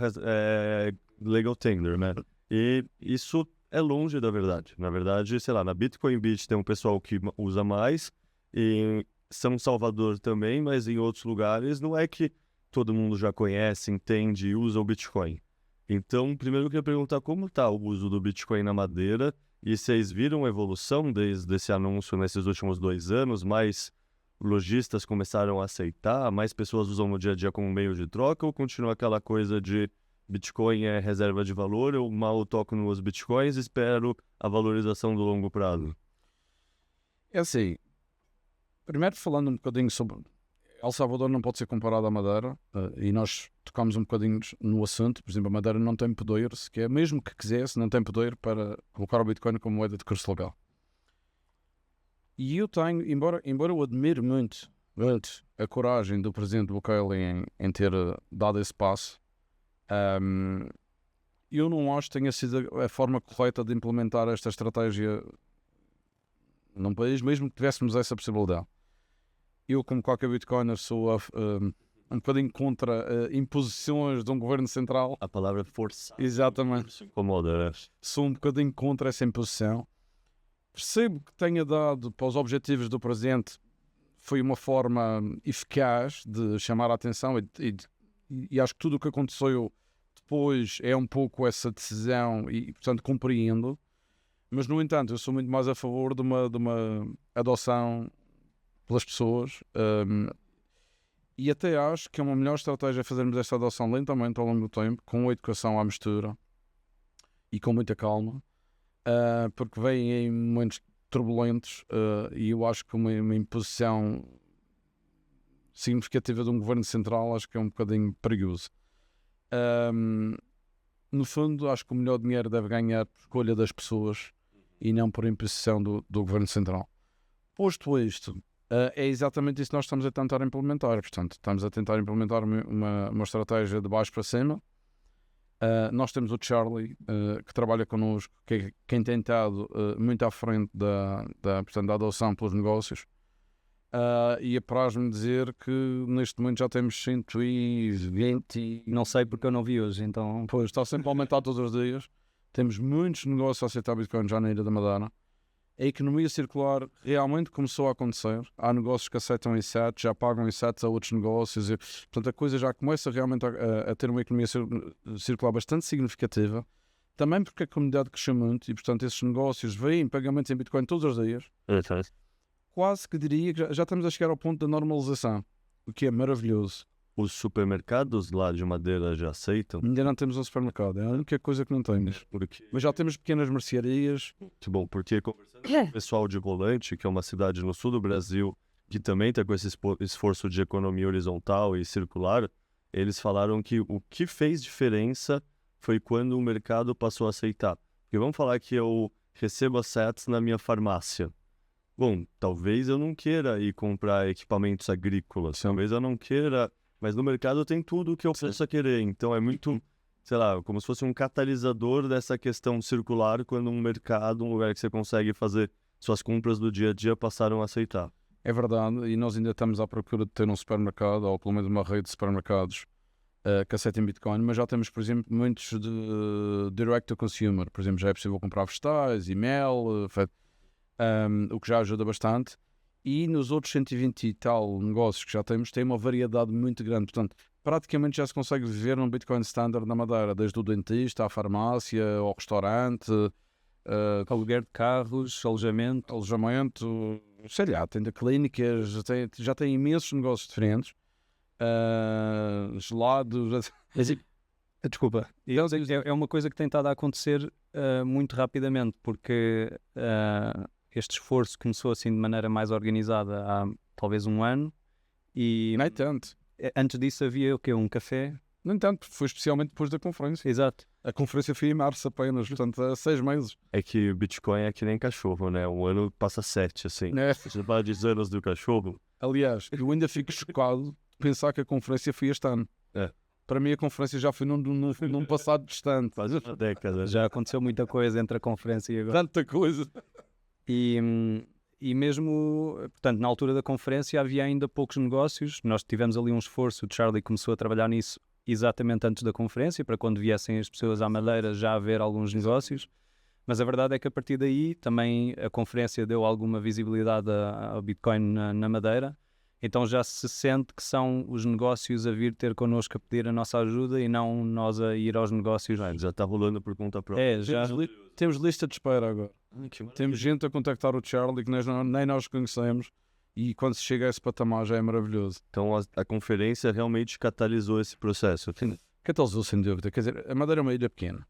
legal tender, né? E isso é longe da verdade. Na verdade, sei lá, na Bitcoin Beach tem um pessoal que usa mais, em São Salvador também, mas em outros lugares não é que todo mundo já conhece, entende e usa o Bitcoin. Então, primeiro eu queria perguntar como está o uso do Bitcoin na Madeira e vocês viram a evolução desde esse anúncio nesses últimos 2 anos, mais lojistas começaram a aceitar, mais pessoas usam no dia a dia como meio de troca ou continua aquela coisa de Bitcoin é reserva de valor, eu mal toco nos Bitcoins e espero a valorização do longo prazo? É assim, primeiro falando um bocadinho sobre... El Salvador não pode ser comparado à Madeira, e nós tocamos um bocadinho no assunto. Por exemplo, a Madeira não tem poder, sequer, mesmo que quisesse, não tem poder para colocar o Bitcoin como moeda de curso legal. E eu tenho, embora eu admire muito a coragem do presidente Bukele em ter dado esse passo, eu não acho que tenha sido a forma correta de implementar esta estratégia num país, mesmo que tivéssemos essa possibilidade. Eu, como qualquer Bitcoiner, sou um bocadinho contra imposições de um governo central. A palavra força. Exatamente. Incomoda, né? Sou um bocadinho contra essa imposição. Percebo que tenha dado para os objetivos do presidente, foi uma forma eficaz de chamar a atenção e acho que tudo o que aconteceu depois é um pouco essa decisão e, portanto, compreendo. Mas, no entanto, eu sou muito mais a favor de uma adoção pelas pessoas, e até acho que é uma melhor estratégia fazermos esta adoção lentamente ao longo do tempo, com a educação à mistura e com muita calma, porque vem em momentos turbulentos, e eu acho que uma imposição significativa de um governo central acho que é um bocadinho perigoso. No fundo, acho que o melhor dinheiro deve ganhar por escolha das pessoas e não por imposição do governo central. Posto isto, É exatamente isso que nós estamos a tentar implementar. Portanto, estamos a tentar implementar uma estratégia de baixo para cima. Nós temos o Charlie, que trabalha connosco, que é quem tem estado muito à frente portanto, da adoção pelos negócios. E apraz-me dizer que neste momento já temos 120. Não sei porque eu não vi hoje, então... Pois, está sempre a aumentar todos os dias. Temos muitos negócios a aceitar Bitcoin já na Ilha da Madeira. A economia circular realmente começou a acontecer. Há negócios que aceitam em SAT, já pagam em SAT a outros negócios. Portanto, a coisa já começa realmente a ter uma economia circular bastante significativa. Também porque a comunidade cresceu muito e, portanto, esses negócios veem pagamentos em Bitcoin todos os dias. Quase que diria que já estamos a chegar ao ponto da normalização, o que é maravilhoso. Os supermercados lá de Madeira já aceitam? Ainda não temos um supermercado, é a única coisa que não temos. Mas já temos pequenas mercearias. Muito bom, porque conversando com o pessoal de Volante, que é uma cidade no sul do Brasil, que também está com esse esforço de economia horizontal e circular, eles falaram que o que fez diferença foi quando o mercado passou a aceitar. Porque vamos falar que eu recebo as sats na minha farmácia. Bom, talvez eu não queira ir comprar equipamentos agrícolas, talvez eu não queira... Mas no mercado tem tudo o que eu possa querer. Então é muito, sei lá, como se fosse um catalisador dessa questão circular quando um mercado, um lugar que você consegue fazer suas compras do dia a dia, passaram a aceitar. É verdade, e nós ainda estamos à procura de ter um supermercado, ou pelo menos uma rede de supermercados que aceitem Bitcoin, mas já temos, por exemplo, muitos de direct to consumer. Por exemplo, já é possível comprar vegetais, e-mail, o que já ajuda bastante. E nos outros 120 e tal negócios que já temos, tem uma variedade muito grande. Portanto, praticamente já se consegue viver num Bitcoin standard na Madeira, desde o dentista, à farmácia, ao restaurante, aluguer de carros, alojamento, sei lá, tem de clínicas, já tem imensos negócios diferentes. Gelados... Desculpa, é uma coisa que tem estado a acontecer muito rapidamente, porque... este esforço começou assim de maneira mais organizada há talvez um ano e... Nem tanto. Antes disso havia o quê? Um café? Nem tanto, foi especialmente depois da conferência. Exato. A conferência foi em março apenas, portanto há 6 meses. É que o Bitcoin é que nem cachorro, né? Um ano passa 7, assim. Você fala de anos do cachorro. Aliás, eu ainda fico chocado de pensar que a conferência foi este ano. Para mim a conferência já foi num passado distante. Quase uma década. Já aconteceu muita coisa entre a conferência e agora. Tanta coisa. E mesmo, portanto, na altura da conferência havia ainda poucos negócios. Nós tivemos ali um esforço, o Charlie começou a trabalhar nisso exatamente antes da conferência, para quando viessem as pessoas à Madeira já haver alguns negócios. Mas a verdade é que a partir daí também a conferência deu alguma visibilidade ao Bitcoin na Madeira. Então já se sente que são os negócios a vir ter connosco a pedir a nossa ajuda e não nós a ir aos negócios. Já está rolando por conta própria. Temos lista de espera agora. Temos gente a contactar o Charlie que nem nós conhecemos e quando se chega a esse patamar já é maravilhoso. Então a conferência realmente catalisou esse processo. Catalisou sem dúvida. Quer dizer, a Madeira é uma ilha pequena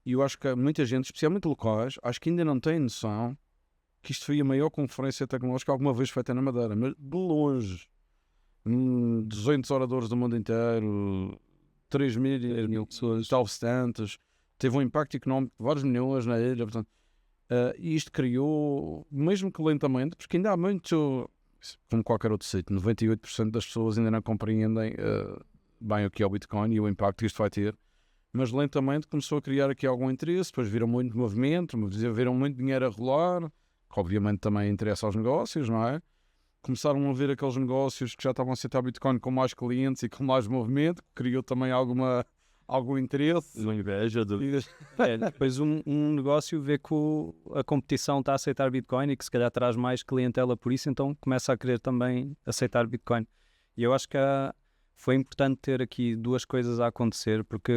e eu acho que muita gente, especialmente locais, acho que ainda não tem noção que isto foi a maior conferência tecnológica alguma vez feita na Madeira, mas de longe. 200 oradores do mundo inteiro, 3.000 pessoas, tal stands, teve um impacto económico de vários milhões na ilha, portanto, e isto criou, mesmo que lentamente, porque ainda há muito, como qualquer outro sítio, 98% das pessoas ainda não compreendem bem o que é o Bitcoin e o impacto que isto vai ter, mas lentamente começou a criar aqui algum interesse, depois viram muito movimento, viram muito dinheiro a rolar, que obviamente também interessa aos negócios, não é? Começaram a ver aqueles negócios que já estavam a aceitar Bitcoin com mais clientes e com mais movimento, que criou também algum interesse. Uma inveja. Depois um negócio vê que a competição está a aceitar Bitcoin e que se calhar traz mais clientela por isso, então começa a querer também aceitar Bitcoin. E eu acho que foi importante ter aqui duas coisas a acontecer, porque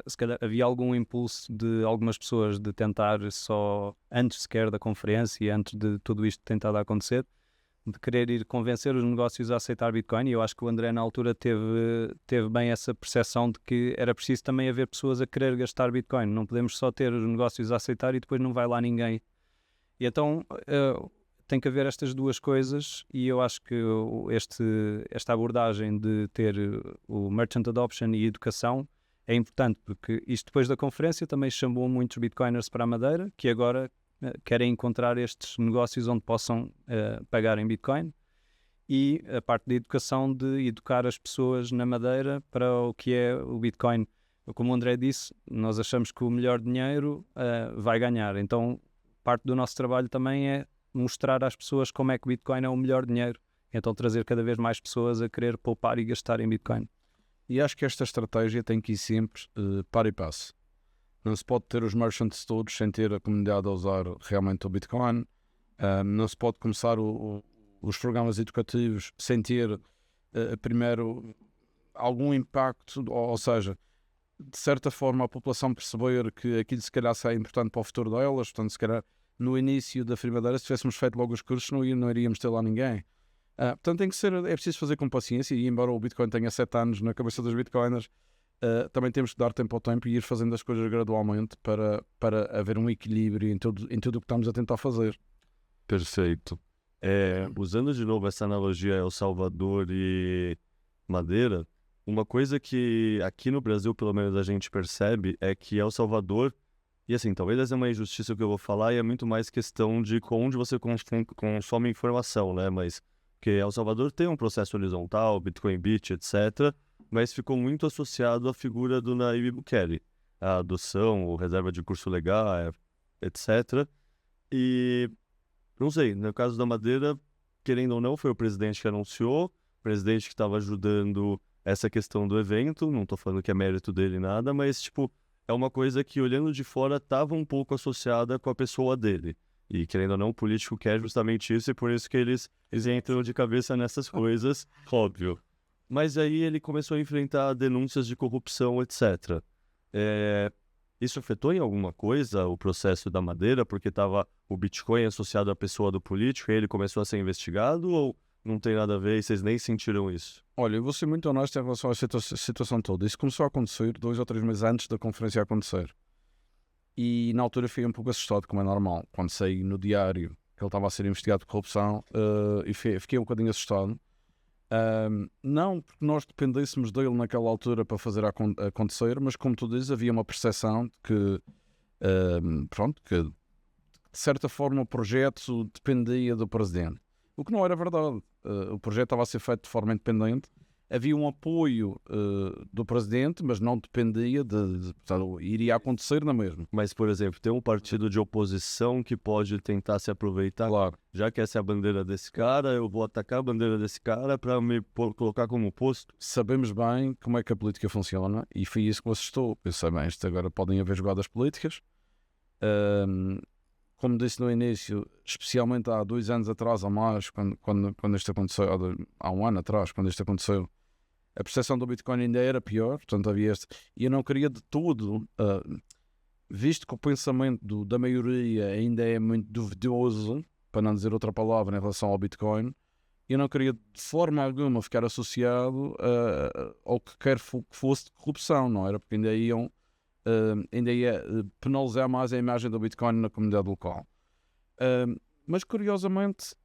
se calhar havia algum impulso de algumas pessoas de tentar só, antes sequer da conferência e antes de tudo isto tentar acontecer, de querer ir convencer os negócios a aceitar Bitcoin, e eu acho que o André na altura teve bem essa percepção de que era preciso também haver pessoas a querer gastar Bitcoin. Não podemos só ter os negócios a aceitar e depois não vai lá ninguém. E então... tem que haver estas duas coisas e eu acho que esta abordagem de ter o Merchant Adoption e educação é importante, porque isto depois da conferência também chamou muitos Bitcoiners para a Madeira, que agora querem encontrar estes negócios onde possam pagar em Bitcoin, e a parte da educação, de educar as pessoas na Madeira para o que é o Bitcoin. Como o André disse, nós achamos que o melhor dinheiro vai ganhar, então parte do nosso trabalho também é mostrar às pessoas como é que o Bitcoin é o melhor dinheiro, então trazer cada vez mais pessoas a querer poupar e gastar em Bitcoin. E acho que esta estratégia tem que ir sempre par e passo. Não se pode ter os merchants todos sem ter a comunidade a usar realmente o Bitcoin. Não se pode começar os programas educativos sem ter primeiro algum impacto, ou seja, de certa forma a população perceber que aquilo se calhar é importante para o futuro delas. Portanto, se calhar no início da Madeira, se tivéssemos feito logo os cursos, não iríamos ter lá ninguém. Portanto, é preciso fazer com paciência, e embora o Bitcoin tenha 7 anos na cabeça dos Bitcoiners, também temos que dar tempo ao tempo e ir fazendo as coisas gradualmente para haver um equilíbrio em tudo o que estamos a tentar fazer. Perfeito. Usando de novo essa analogia El Salvador e Madeira, uma coisa que aqui no Brasil, pelo menos, a gente percebe é que El Salvador, e assim, talvez essa é uma injustiça que eu vou falar, e é muito mais questão de onde você consome informação, né? Mas porque El Salvador tem um processo horizontal, Bitcoin Beach, etc., mas ficou muito associado à figura do Nayib Bukele, a adoção, ou reserva de curso legal, etc. E, não sei, no caso da Madeira, querendo ou não, foi o presidente que anunciou, o presidente que estava ajudando essa questão do evento, não estou falando que é mérito dele nada, mas, tipo, é uma coisa que, olhando de fora, estava um pouco associada com a pessoa dele. E, querendo ou não, o político quer justamente isso, e por isso que eles entram de cabeça nessas coisas, óbvio. Mas aí ele começou a enfrentar denúncias de corrupção, etc. Isso afetou em alguma coisa o processo da Madeira, porque estava o Bitcoin associado à pessoa do político, e ele começou a ser investigado, ou não tem nada a ver e vocês nem sentiram isso? Olha, eu vou ser muito honesto em relação à situação toda. Isso começou a acontecer 2 ou 3 meses antes da conferência acontecer. E na altura fiquei um pouco assustado, como é normal. Quando saí no diário que ele estava a ser investigado por corrupção, e fiquei um bocadinho assustado. Não porque nós dependêssemos dele naquela altura para fazer acontecer, mas como tu dizes, havia uma percepção de que, que de certa forma o projeto dependia do presidente. O que não era verdade. O projeto estava a ser feito de forma independente. Havia um apoio do presidente, mas não dependia portanto, iria acontecer na mesma. Mas, por exemplo, tem um partido de oposição que pode tentar se aproveitar. Claro. Já que essa é a bandeira desse cara, eu vou atacar a bandeira desse cara para me colocar como posto. Sabemos bem como é que a política funciona, e foi isso que me assustou. Pensei, bem, isto agora podem haver jogadas políticas. Como disse no início, especialmente há 2 anos atrás ou mais, quando isto aconteceu, há 1 ano atrás, quando isto aconteceu, a percepção do Bitcoin ainda era pior. Portanto, havia e eu não queria de todo, visto que o pensamento da maioria ainda é muito duvidoso, para não dizer outra palavra, em relação ao Bitcoin, eu não queria de forma alguma ficar associado ao que quer que fosse de corrupção, não era? Porque ainda ia penalizar mais a imagem do Bitcoin na comunidade local. Mas curiosamente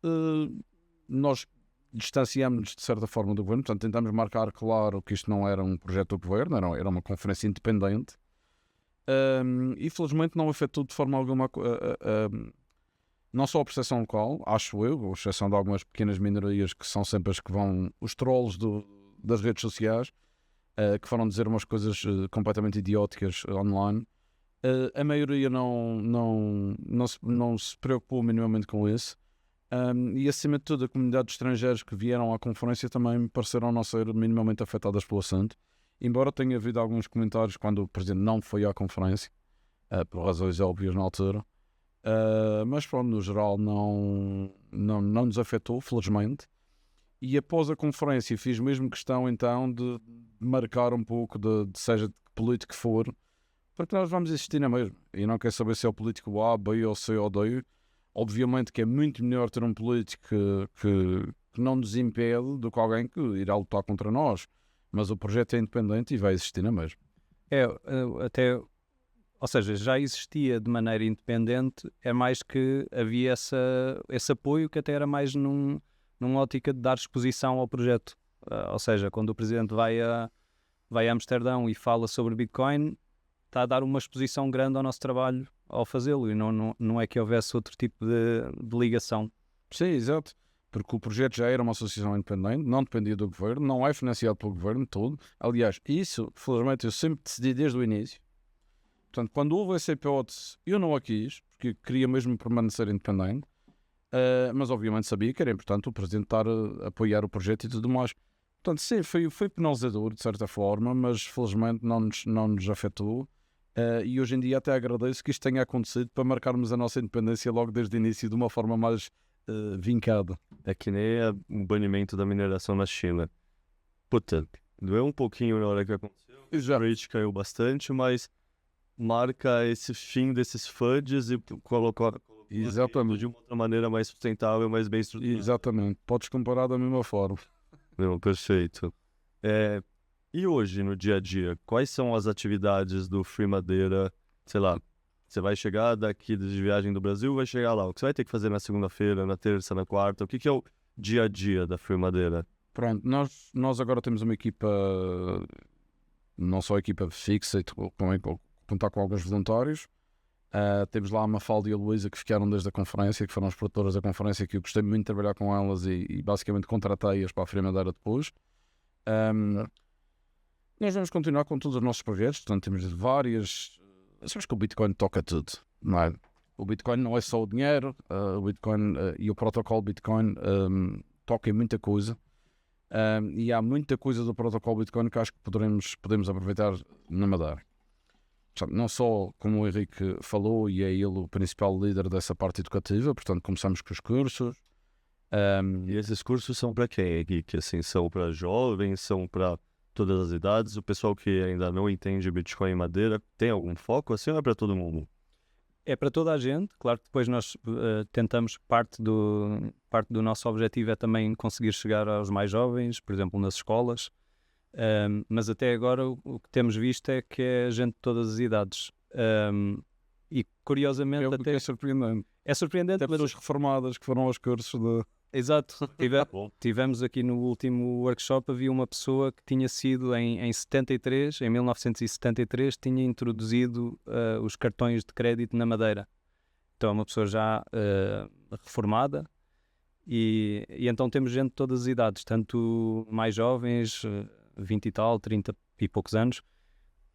nós distanciamos-nos de certa forma do governo, portanto tentamos marcar claro que isto não era um projeto do governo, era uma conferência independente, e felizmente não afetou de forma alguma não só a percepção local, acho eu, com exceção de algumas pequenas minorias que são sempre as que vão, os trolls das redes sociais, que foram dizer umas coisas completamente idióticas online. A maioria não se preocupou minimamente com isso, e acima de tudo a comunidade de estrangeiros que vieram à conferência também me pareceram não ser minimamente afetadas pelo assunto, embora tenha havido alguns comentários quando o presidente não foi à conferência, por razões óbvias na altura, mas pronto, no geral não nos afetou, felizmente. E após a conferência fiz mesmo questão então de marcar um pouco seja de que político for, porque nós vamos existir na mesma, e não quer saber se é o político A, B ou C ou D. Obviamente que é muito melhor ter um político que não nos impede do que alguém que irá lutar contra nós, mas o projeto é independente e vai existir na mesma. Ou seja, já existia de maneira independente, é mais que havia esse apoio que até era mais numa ótica de dar exposição ao projeto. Ou seja, quando o presidente vai a Amsterdão e fala sobre Bitcoin, está a dar uma exposição grande ao nosso trabalho ao fazê-lo, e não é que houvesse outro tipo de ligação. Sim, exato. Porque o projeto já era uma associação independente, não dependia do governo, não é financiado pelo governo, tudo. Aliás, isso, felizmente, eu sempre decidi desde o início. Portanto, quando houve essa hipótese, eu não a quis, porque queria mesmo permanecer independente, mas obviamente sabia que era importante o Presidente estar a apoiar o projeto e tudo mais. Portanto, sim, foi penalizador, de certa forma, mas felizmente não nos afetou. E hoje em dia até agradeço que isto tenha acontecido para marcarmos a nossa independência logo desde o início de uma forma mais vincada. É que nem o banimento da mineração na China. Puta, doeu um pouquinho na hora que aconteceu. Exato. O rate caiu bastante, mas marca esse fim desses FUDs e colocou Exatamente. de uma outra maneira mais sustentável, mais bem estruturada. Exatamente. Podes comparar da mesma forma. Não, perfeito. E hoje, no dia a dia, quais são as atividades do Free Madeira? Sei lá, você vai chegar daqui de viagem do Brasil, vai chegar lá. O que você vai ter que fazer na segunda-feira, na terça, na quarta? O que é o dia a dia da Free Madeira? Pronto, nós agora temos uma equipa, não só equipa fixa, contar com alguns voluntários. Temos lá a Mafalda e a Luísa que ficaram desde a conferência, que foram as produtoras da conferência, que eu gostei muito de trabalhar com elas e basicamente contratei-as para a Free Madeira depois. Nós vamos continuar com todos os nossos projetos, portanto temos várias... Sabes que o Bitcoin toca tudo, não é? O Bitcoin não é só o dinheiro, o Bitcoin e o protocolo Bitcoin toca em muita coisa. E há muita coisa do protocolo Bitcoin que acho que podemos aproveitar na Madeira. Não só, como o Henrique falou, e é ele o principal líder dessa parte educativa, portanto começamos com os cursos. E esses cursos são para quem, Henrique? Assim, são para jovens, são para todas as idades? O pessoal que ainda não entende Bitcoin e Madeira, tem algum foco assim ou é para todo mundo? É para toda a gente, claro que depois nós tentamos, parte do nosso objetivo é também conseguir chegar aos mais jovens, por exemplo nas escolas, mas até agora o que temos visto é que é gente de todas as idades, e curiosamente até é surpreendente. É surpreendente, até pessoas reformadas que foram aos cursos de... Exato, tivemos aqui no último workshop, havia uma pessoa que tinha sido em 1973, tinha introduzido os cartões de crédito na Madeira. Então é uma pessoa já reformada e então temos gente de todas as idades, tanto mais jovens, 20 e tal, 30 e poucos anos,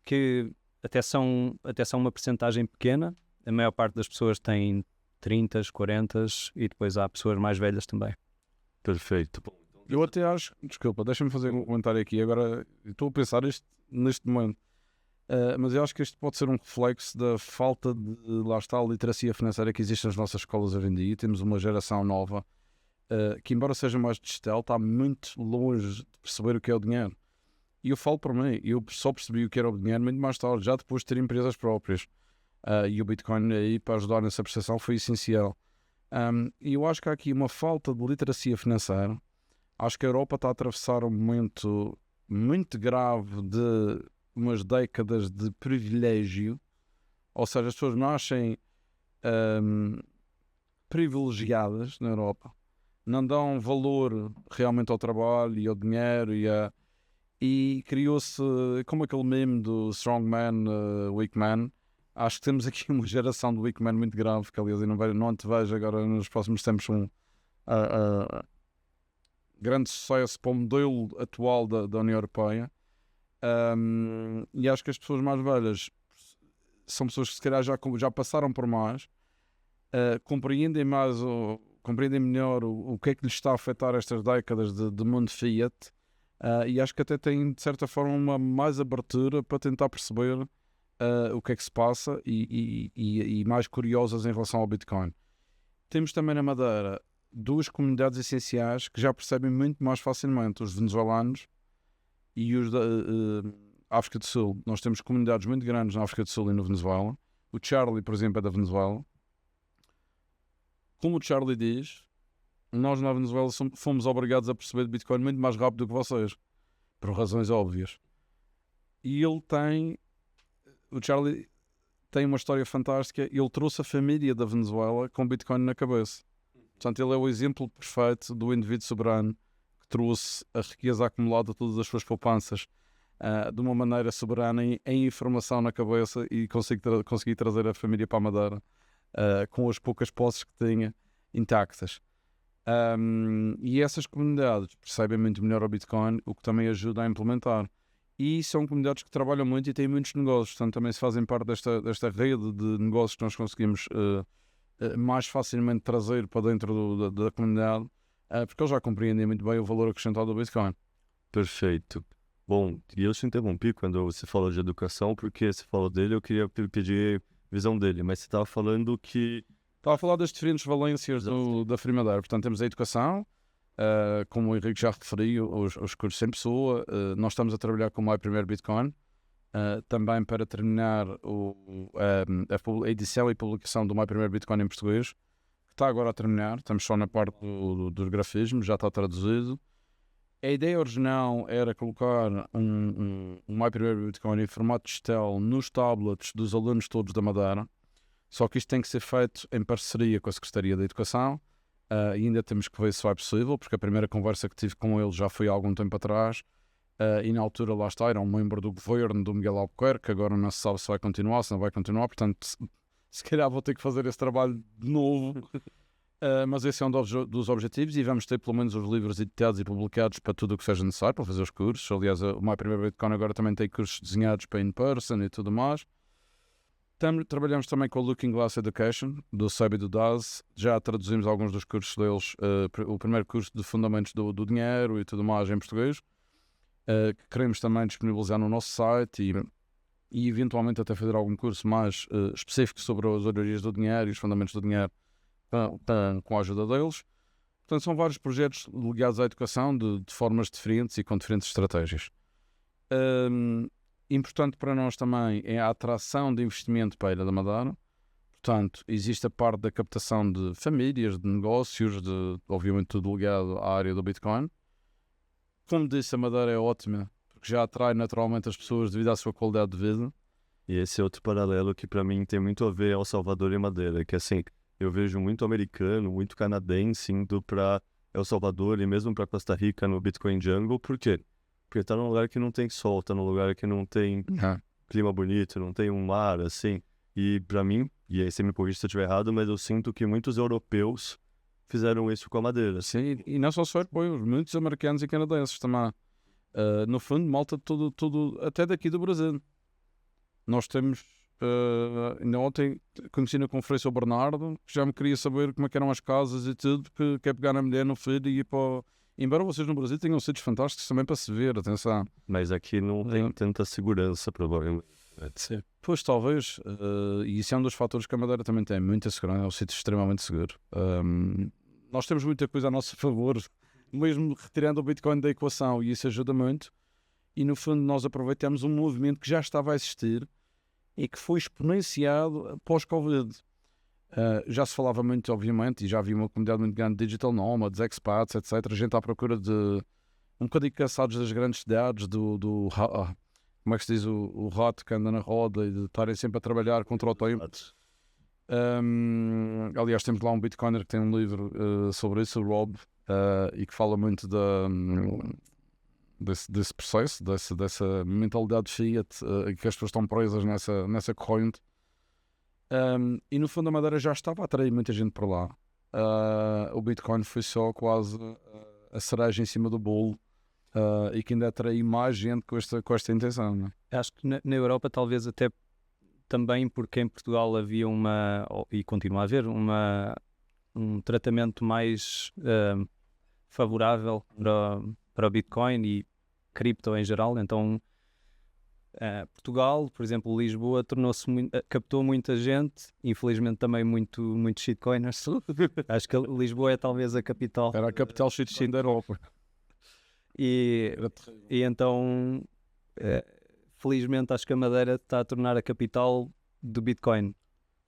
que até são uma percentagem pequena. A maior parte das pessoas tem 30, 40 e depois há pessoas mais velhas também. Perfeito. Eu até acho, desculpa, deixa-me fazer um comentário aqui. Agora, estou a pensar isto neste momento, mas eu acho que isto pode ser um reflexo da falta de, lá está, a literacia financeira que existe nas nossas escolas hoje em dia. Temos uma geração nova que, embora seja mais digital, está muito longe de perceber o que é o dinheiro. E eu falo para mim, eu só percebi o que era o dinheiro muito mais tarde, já depois de ter empresas próprias. E o Bitcoin aí para ajudar nessa percepção foi essencial. E eu acho que há aqui uma falta de literacia financeira. Acho que a Europa está a atravessar um momento muito grave de umas décadas de privilégio, ou seja, as pessoas nascem privilegiadas na Europa, não dão valor realmente ao trabalho e ao dinheiro e criou-se como aquele meme do strong man, weak man. Acho que temos aqui uma geração de weak man muito grave, que aliás eu não antevejo agora nos próximos tempos grande sucesso para o modelo atual da União Europeia. E acho que as pessoas mais velhas são pessoas que se calhar já passaram por mais, compreendem melhor o que é que lhes está a afetar estas décadas de mundo Fiat, e acho que até têm de certa forma uma mais abertura para tentar perceber o que é que se passa e mais curiosas em relação ao Bitcoin. Temos também na Madeira duas comunidades essenciais que já percebem muito mais facilmente, os venezuelanos e os da África do Sul. Nós temos comunidades muito grandes na África do Sul e no Venezuela. O Charlie, por exemplo, é da Venezuela. Como o Charlie diz, nós na Venezuela fomos obrigados a perceber de Bitcoin muito mais rápido do que vocês, por razões óbvias. E o Charlie tem uma história fantástica. Ele trouxe a família da Venezuela com Bitcoin na cabeça. Portanto, ele é o exemplo perfeito do indivíduo soberano que trouxe a riqueza acumulada, todas as suas poupanças de uma maneira soberana em informação na cabeça e consegui trazer a família para a Madeira com as poucas posses que tinha intactas. E essas comunidades percebem muito melhor o Bitcoin, o que também ajuda a implementar. E são comunidades que trabalham muito e têm muitos negócios, portanto também se fazem parte desta rede de negócios que nós conseguimos mais facilmente trazer para dentro da comunidade, porque eles já compreendem muito bem o valor acrescentado do Bitcoin. Perfeito. Bom, e eu te interrompi quando você falou de educação, porque você falou dele, eu queria pedir visão dele, mas você estava falando que... Estava a falar das diferentes valências da Free Madeira. Portanto, temos a educação, como o Henrique já referiu, os cursos em pessoa. Nós estamos a trabalhar com o My Primeiro Bitcoin, também para terminar a edição e publicação do My Primeiro Bitcoin em português, que está agora a terminar. Estamos só na parte dos grafismos, já está traduzido. A ideia original era colocar um My Primeiro Bitcoin em formato digital nos tablets dos alunos todos da Madeira. Só que isto tem que ser feito em parceria com a Secretaria da Educação e ainda temos que ver se vai possível, porque a primeira conversa que tive com ele já foi há algum tempo atrás e na altura lá está, era um membro do governo do Miguel Albuquerque, que agora não se sabe se vai continuar, se não vai continuar, portanto se calhar vou ter que fazer esse trabalho de novo, mas esse é um dos objetivos e vamos ter pelo menos os livros editados e publicados para tudo o que seja necessário para fazer os cursos. Aliás, o My Primeiro Bitcoin agora também tem cursos desenhados para in-person e tudo mais. Trabalhamos também com o Looking Glass Education, do SEB e do DAS. Já traduzimos alguns dos cursos deles, o primeiro curso de Fundamentos do Dinheiro e tudo mais em português, que queremos também disponibilizar no nosso site e eventualmente até fazer algum curso mais específico sobre as origens do dinheiro e os fundamentos do dinheiro com a ajuda deles. Portanto, são vários projetos ligados à educação de formas diferentes e com diferentes estratégias. Importante para nós também é a atração de investimento para a Ilha da Madeira. Portanto, existe a parte da captação de famílias, de negócios, obviamente tudo ligado à área do Bitcoin. Como disse, a Madeira é ótima, porque já atrai naturalmente as pessoas devido à sua qualidade de vida. E esse é outro paralelo que para mim tem muito a ver ao Salvador e Madeira, que assim, eu vejo muito americano, muito canadense indo para El Salvador e mesmo para Costa Rica no Bitcoin Jungle. Por quê? Porque tá num lugar que não tem sol, tá num lugar que não tem clima bonito, não tem um mar, assim. E pra mim, e aí você me corrige se eu estiver errado, mas eu sinto que muitos europeus fizeram isso com a Madeira. Sim, e não só europeus, muitos americanos e canadenses também. No fundo, malta tudo, até daqui do Brasil. Nós temos, ainda ontem conheci na conferência o Bernardo, que já me queria saber como é que eram as casas e tudo, porque quer pegar na mulher no filho e ir para... Embora vocês no Brasil tenham sítios fantásticos também para se ver, atenção. Mas aqui não tem tanta segurança, provavelmente. Sim. Pois talvez, e isso é um dos fatores que a Madeira também tem, muita segurança, é um sítio extremamente seguro. Nós temos muita coisa a nosso favor, mesmo retirando o Bitcoin da equação, e isso ajuda muito. E no fundo nós aproveitamos um movimento que já estava a existir e que foi exponenciado pós-Covid. Já se falava muito, obviamente, e já havia uma comunidade muito grande de digital nomads, expats, etc. A gente à procura de um bocadinho cansados das grandes cidades, como é que se diz, o rato que anda na roda e de estarem sempre a trabalhar contra o tempo. Aliás, temos lá um Bitcoiner que tem um livro sobre isso, o Rob, e que fala muito desse processo, dessa mentalidade fiat, que as pessoas estão presas nessa corrente. E no fundo a Madeira já estava a atrair muita gente para lá. O Bitcoin foi só quase a cereja em cima do bolo e que ainda atraiu mais gente com esta intenção, não é? Acho que na Europa talvez até também porque em Portugal havia e continua a haver um tratamento mais favorável para o Bitcoin e cripto em geral, então Portugal, por exemplo, Lisboa captou muita gente, infelizmente também muitos shitcoiners. Acho que Lisboa é talvez a capital. Era a capital shitcoin da Europa. E então, felizmente, acho que a Madeira está a tornar a capital do Bitcoin.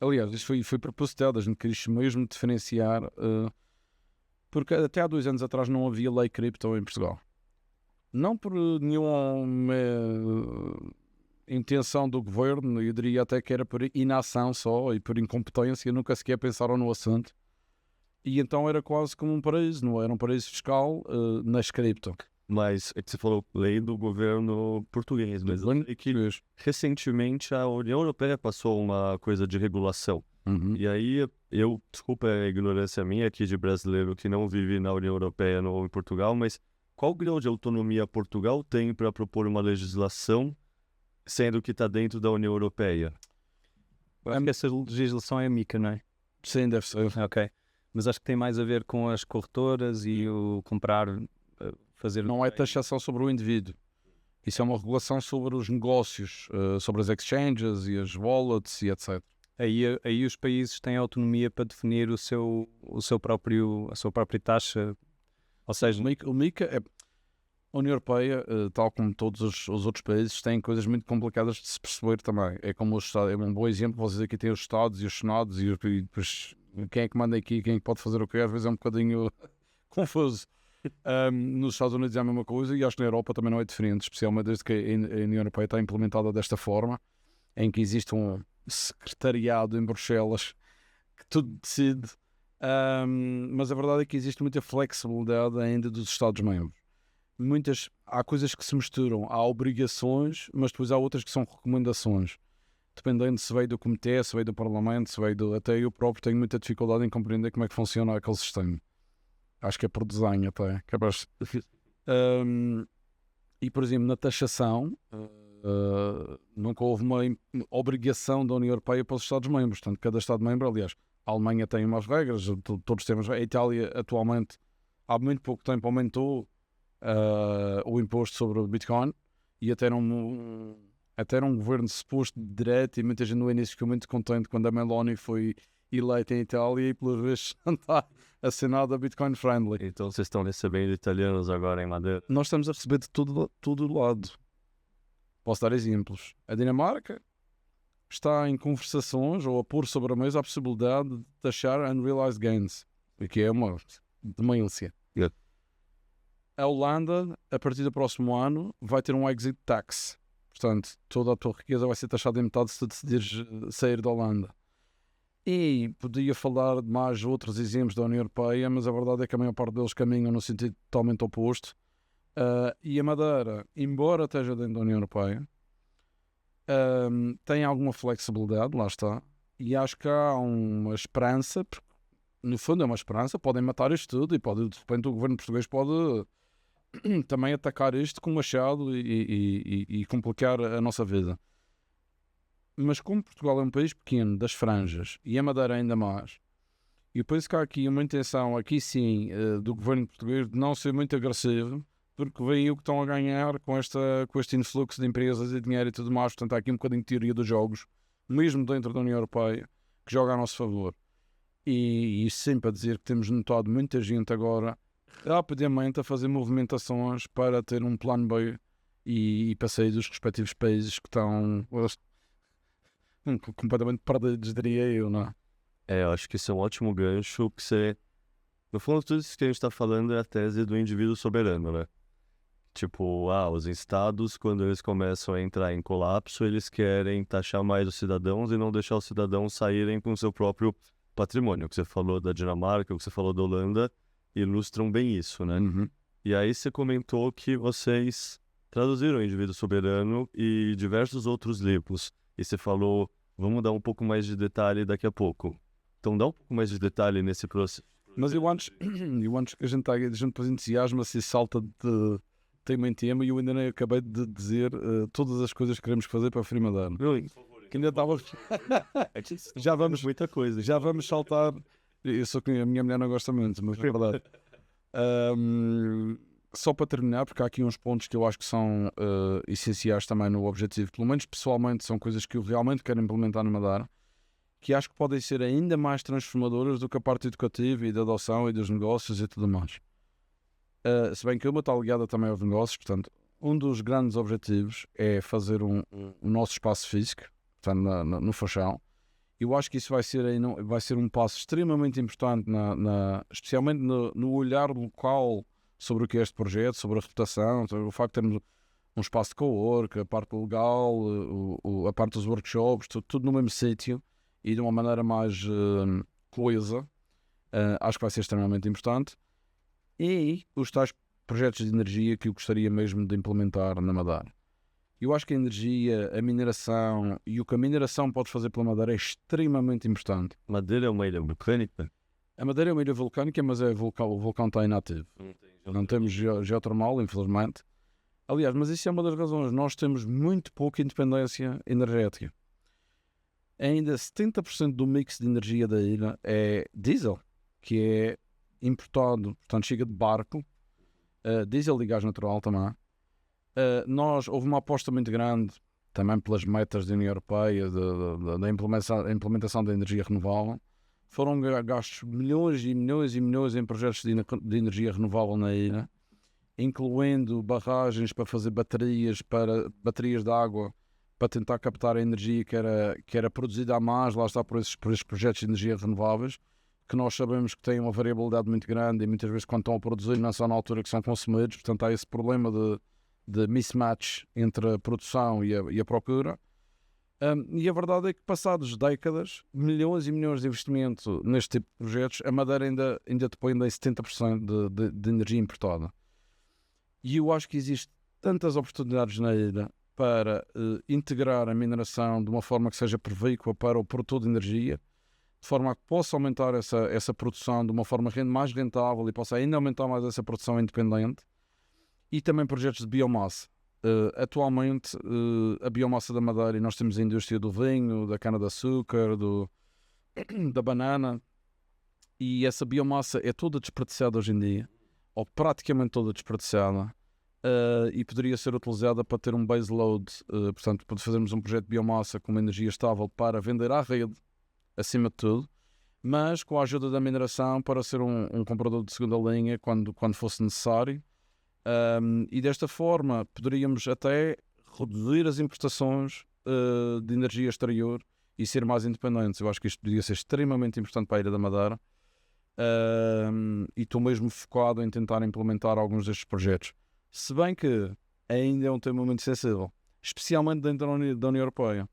Aliás, isso foi propositado, a gente quis mesmo diferenciar, porque até há 2 anos atrás não havia lei cripto em Portugal. Não por nenhuma intenção do governo, eu diria até que era por inação só e por incompetência, nunca sequer pensaram no assunto. E então era quase como um paraíso, não era um paraíso fiscal nas cripto. Mas é que você falou lei do governo português, mas eu sei que recentemente a União Europeia passou uma coisa de regulação. E aí, desculpa a ignorância minha aqui de brasileiro que não vive na União Europeia ou em Portugal, mas qual grau de autonomia Portugal tem para propor uma legislação, sendo que está dentro da União Europeia? Eu acho que essa legislação é MiCA, não é? Sim, deve ser. Ok. Mas acho que tem mais a ver com as corretoras e o comprar, fazer... Não é taxação sobre o indivíduo. Isso é uma regulação sobre os negócios, sobre as exchanges e as wallets e etc. Aí os países têm autonomia para definir a sua própria taxa. Ou seja, O MiCA é... A União Europeia, tal como todos os outros países, tem coisas muito complicadas de se perceber também. É como os Estados, é um bom exemplo, vocês aqui têm os Estados e os Senados e depois quem é que manda aqui, quem é que pode fazer o quê, às vezes é um bocadinho confuso. Nos Estados Unidos é a mesma coisa e acho que na Europa também não é diferente, especialmente desde que a União Europeia está implementada desta forma, em que existe um secretariado em Bruxelas que tudo decide, mas a verdade é que existe muita flexibilidade ainda dos Estados-membros. Há coisas que se misturam, há obrigações, mas depois há outras que são recomendações. Dependendo se veio do comitê, se veio do parlamento, se veio do... Até eu próprio tenho muita dificuldade em compreender como é que funciona aquele sistema. Acho que é por desenho até. E, por exemplo, na taxação, nunca houve uma obrigação da União Europeia para os Estados-membros. Portanto, cada Estado-membro, aliás, a Alemanha tem umas regras, todos temos... A Itália, atualmente, há muito pouco tempo, aumentou o imposto sobre o Bitcoin e até era um governo suposto de direita e muita gente no início ficou muito contente quando a Meloni foi eleita em Itália e pelas vezes está assinada Bitcoin friendly. Então vocês estão recebendo italianos agora em Madeira? Nós estamos a receber de todo lado. Posso dar exemplos. A Dinamarca está em conversações ou a pôr sobre a mesa a possibilidade de taxar unrealized gains, o que é uma demência. A Holanda, a partir do próximo ano, vai ter um exit tax. Portanto, toda a tua riqueza vai ser taxada em metade se tu decidires sair da Holanda. E podia falar de mais outros exemplos da União Europeia, mas a verdade é que a maior parte deles caminham no sentido totalmente oposto. E a Madeira, embora esteja dentro da União Europeia, tem alguma flexibilidade, lá está. E acho que há uma esperança, porque no fundo é uma esperança, podem matar isto tudo e de repente o governo português pode também atacar isto com machado e complicar a nossa vida. Mas como Portugal é um país pequeno, das franjas, e a Madeira ainda mais, e penso que há aqui uma intenção, aqui sim, do governo português de não ser muito agressivo, porque veem o que estão a ganhar com este influxo de empresas e dinheiro e tudo mais. Portanto, há aqui um bocadinho de teoria dos jogos, mesmo dentro da União Europeia, que joga a nosso favor. E sempre a dizer que temos notado muita gente agora rapidamente a fazer movimentações para ter um plano B e para sair dos respectivos países que estão completamente perdidos, diria eu, não é? Eu acho que isso é um ótimo gancho, que você... No fundo, tudo isso que a gente está falando é a tese do indivíduo soberano, né? Tipo, os estados, quando eles começam a entrar em colapso, eles querem taxar mais os cidadãos e não deixar os cidadãos saírem com o seu próprio patrimônio. O que você falou da Dinamarca, o que você falou da Holanda, ilustram bem isso, né? E aí você comentou que vocês traduziram o indivíduo soberano e diversos outros livros. E você falou, vamos dar um pouco mais de detalhe daqui a pouco. Então dá um pouco mais de detalhe nesse processo. Mas eu antes que a gente depois entusiasma-se e salta de tema em tema e eu ainda nem acabei de dizer todas as coisas que queremos fazer para a Frimadano. Que ainda estava... já vamos muita coisa. Já vamos saltar. Eu sou que a minha mulher não gosta muito, mas é verdade. Só para terminar, porque há aqui uns pontos que eu acho que são essenciais também no objetivo, pelo menos pessoalmente são coisas que eu realmente quero implementar no Madeira, que acho que podem ser ainda mais transformadoras do que a parte educativa e da adoção e dos negócios e tudo mais. Se bem que uma está ligada também aos negócios, portanto, um dos grandes objetivos é fazer o nosso espaço físico, portanto, no Fachão. Eu acho que isso vai ser um passo extremamente importante, especialmente no olhar local sobre o que é este projeto, sobre a reputação, sobre o facto de termos um espaço de co-work, a parte legal, a parte dos workshops, tudo no mesmo sítio e de uma maneira mais coesa. Acho que vai ser extremamente importante. E os tais projetos de energia que eu gostaria mesmo de implementar na Madeira. Eu acho que a energia, a mineração e o que a mineração pode fazer pela Madeira é extremamente importante. Madeira é uma ilha vulcânica? A Madeira é uma ilha vulcânica, mas o vulcão está inativo. Não temos geotermal, infelizmente. Aliás, mas isso é uma das razões. Nós temos muito pouca independência energética. Ainda 70% do mix de energia da ilha é diesel, que é importado, portanto chega de barco, diesel e gás natural também. Houve uma aposta muito grande, também pelas metas da União Europeia, da implementação da energia renovável. Foram gastos milhões e milhões e milhões em projetos de energia renovável na ilha, incluindo barragens para fazer baterias de água, para tentar captar a energia que era produzida a mais, lá está por esses projetos de energia renováveis, que nós sabemos que têm uma variabilidade muito grande e muitas vezes quando estão a produzir não são na altura que são consumidos, portanto há esse problema de mismatch entre a produção e a procura. E a verdade é que passados décadas, milhões e milhões de investimento neste tipo de projetos, a Madeira ainda depende em 70% de energia importada. E eu acho que existem tantas oportunidades na ilha para integrar a mineração de uma forma que seja provícua para o produtor de energia, de forma a que possa aumentar essa produção de uma forma mais rentável e possa ainda aumentar mais essa produção independente, e também projetos de biomassa. Atualmente, a biomassa da Madeira, e nós temos a indústria do vinho, da cana-de-açúcar, da banana, e essa biomassa é toda desperdiçada hoje em dia, ou praticamente toda desperdiçada, e poderia ser utilizada para ter um base load, portanto, para fazermos um projeto de biomassa com uma energia estável para vender à rede, acima de tudo, mas com a ajuda da mineração para ser um comprador de segunda linha quando fosse necessário. E desta forma poderíamos até reduzir as importações de energia exterior e ser mais independentes. Eu acho que isto poderia ser extremamente importante para a Ilha da Madeira, e estou mesmo focado em tentar implementar alguns destes projetos, se bem que ainda é um tema muito sensível, especialmente dentro da União Europeia,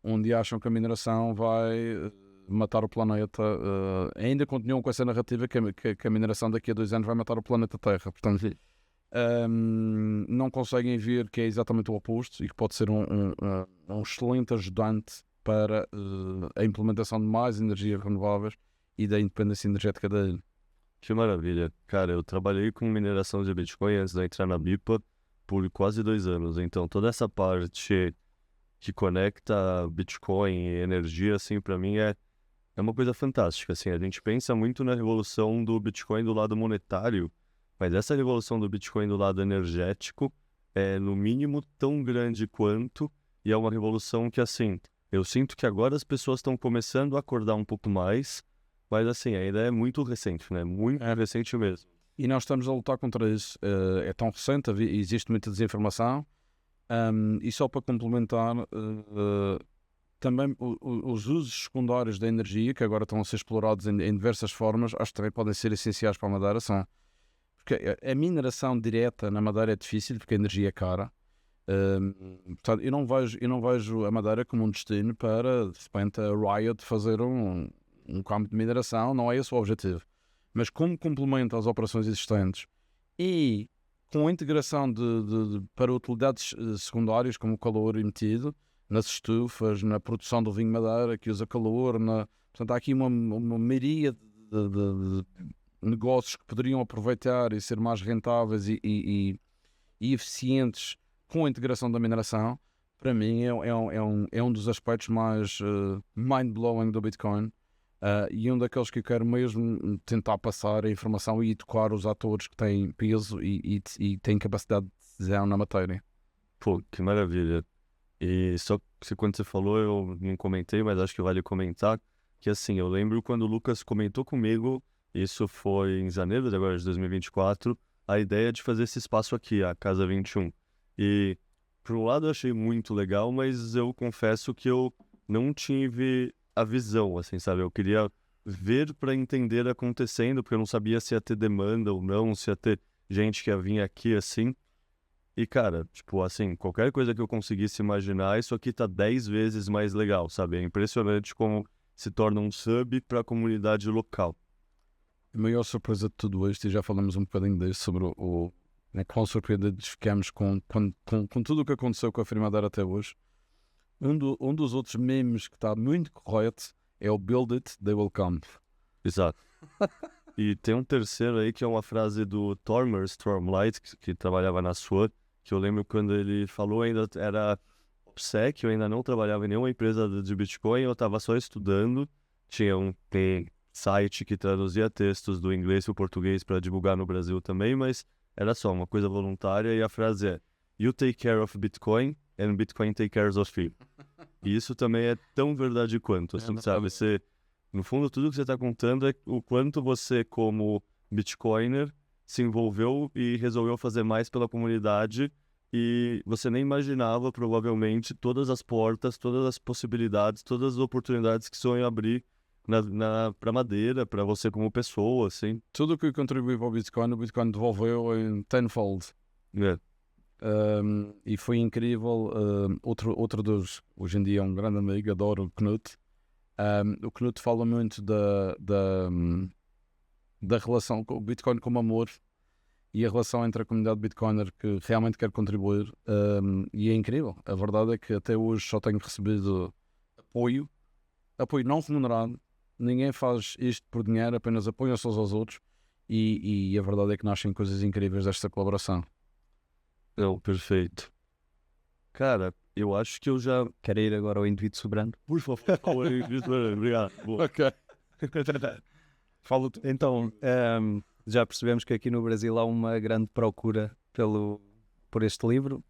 onde acham que a mineração vai matar o planeta. Ainda continuam com essa narrativa que a mineração daqui a 2 anos vai matar o planeta Terra, portanto não conseguem ver que é exatamente o oposto e que pode ser um excelente ajudante para a implementação de mais energias renováveis e da independência energética da ilha. Que maravilha. Cara, eu trabalhei com mineração de Bitcoin antes de entrar na BIPA por quase 2 anos, então toda essa parte que conecta Bitcoin e energia, assim, para mim é uma coisa fantástica, assim. A gente pensa muito na revolução do Bitcoin do lado monetário, mas essa revolução do Bitcoin do lado energético é, no mínimo, tão grande quanto, e é uma revolução que, assim, eu sinto que agora as pessoas estão começando a acordar um pouco mais, mas, assim, ainda é muito recente, né? Muito recente mesmo. E nós estamos a lutar contra isso. É tão recente, existe muita desinformação, e só para complementar, também os usos secundários da energia, que agora estão a ser explorados em diversas formas, acho que também podem ser essenciais para a Madeira, porque a mineração direta na Madeira é difícil, porque a energia é cara. Portanto, eu não vejo a Madeira como um destino para, de repente, a Riot fazer um campo de mineração, não é esse o objetivo. Mas como complemento às operações existentes e com a integração para utilidades secundárias, como o calor emitido, nas estufas, na produção do vinho Madeira, que usa calor, portanto, há aqui uma miríade de negócios que poderiam aproveitar e ser mais rentáveis e eficientes com a integração da mineração. Para mim é um dos aspectos mais mind-blowing do Bitcoin, e um daqueles que eu quero mesmo tentar passar a informação e educar os atores que têm peso e têm capacidade de decisão na matéria. Pô, que maravilha. E só que quando você falou, eu não comentei, mas acho que vale comentar, que assim, eu lembro quando o Lucas comentou comigo, isso foi em janeiro de agora de 2024, a ideia de fazer esse espaço aqui, a Casa 21. E, por um lado, eu achei muito legal, mas eu confesso que eu não tive a visão, assim, sabe? Eu queria ver para entender acontecendo, porque eu não sabia se ia ter demanda ou não, se ia ter gente que ia vir aqui, assim. E, cara, tipo, assim, qualquer coisa que eu conseguisse imaginar, isso aqui tá 10 vezes mais legal, sabe? É impressionante como se torna um sub para a comunidade local. A maior surpresa de tudo isto, e já falamos um bocadinho disso, sobre quão surpreendidos ficamos com tudo o que aconteceu com a firma até hoje. Um dos outros memes que está muito correto é o Build It, They Will Come. Exato. E tem um terceiro aí que é uma frase do Tormer Stormlight, que trabalhava na Swan, que eu lembro quando ele falou, ainda era OPSEC, eu ainda não trabalhava em nenhuma empresa de Bitcoin, eu estava só estudando, tinha um site que traduzia textos do inglês para o português para divulgar no Brasil também, mas era só uma coisa voluntária, e a frase é: You take care of Bitcoin and Bitcoin take care of you. E isso também é tão verdade quanto, assim, sabe? Você, no fundo, tudo que você está contando é o quanto você, como Bitcoiner, se envolveu e resolveu fazer mais pela comunidade, e você nem imaginava, provavelmente, todas as portas, todas as possibilidades, todas as oportunidades que isso ia abrir para Madeira, para você como pessoa, assim. Tudo o que contribuiu para o Bitcoin devolveu em tenfold. E foi incrível. Outro dos, hoje em dia é um grande amigo, adoro o Knut. O Knut fala muito da relação com o Bitcoin como amor, e a relação entre a comunidade Bitcoiner que realmente quer contribuir, e é incrível. A verdade é que até hoje só tenho recebido apoio não remunerado. Ninguém faz isto por dinheiro, apenas apoiam-se uns aos outros, e a verdade é que nascem coisas incríveis desta colaboração. Não, perfeito. Cara, eu acho que eu já... Quero ir agora ao indivíduo soberano. Por favor, obrigado. Boa. Ok. Falo então, já percebemos que aqui no Brasil há uma grande procura por este livro,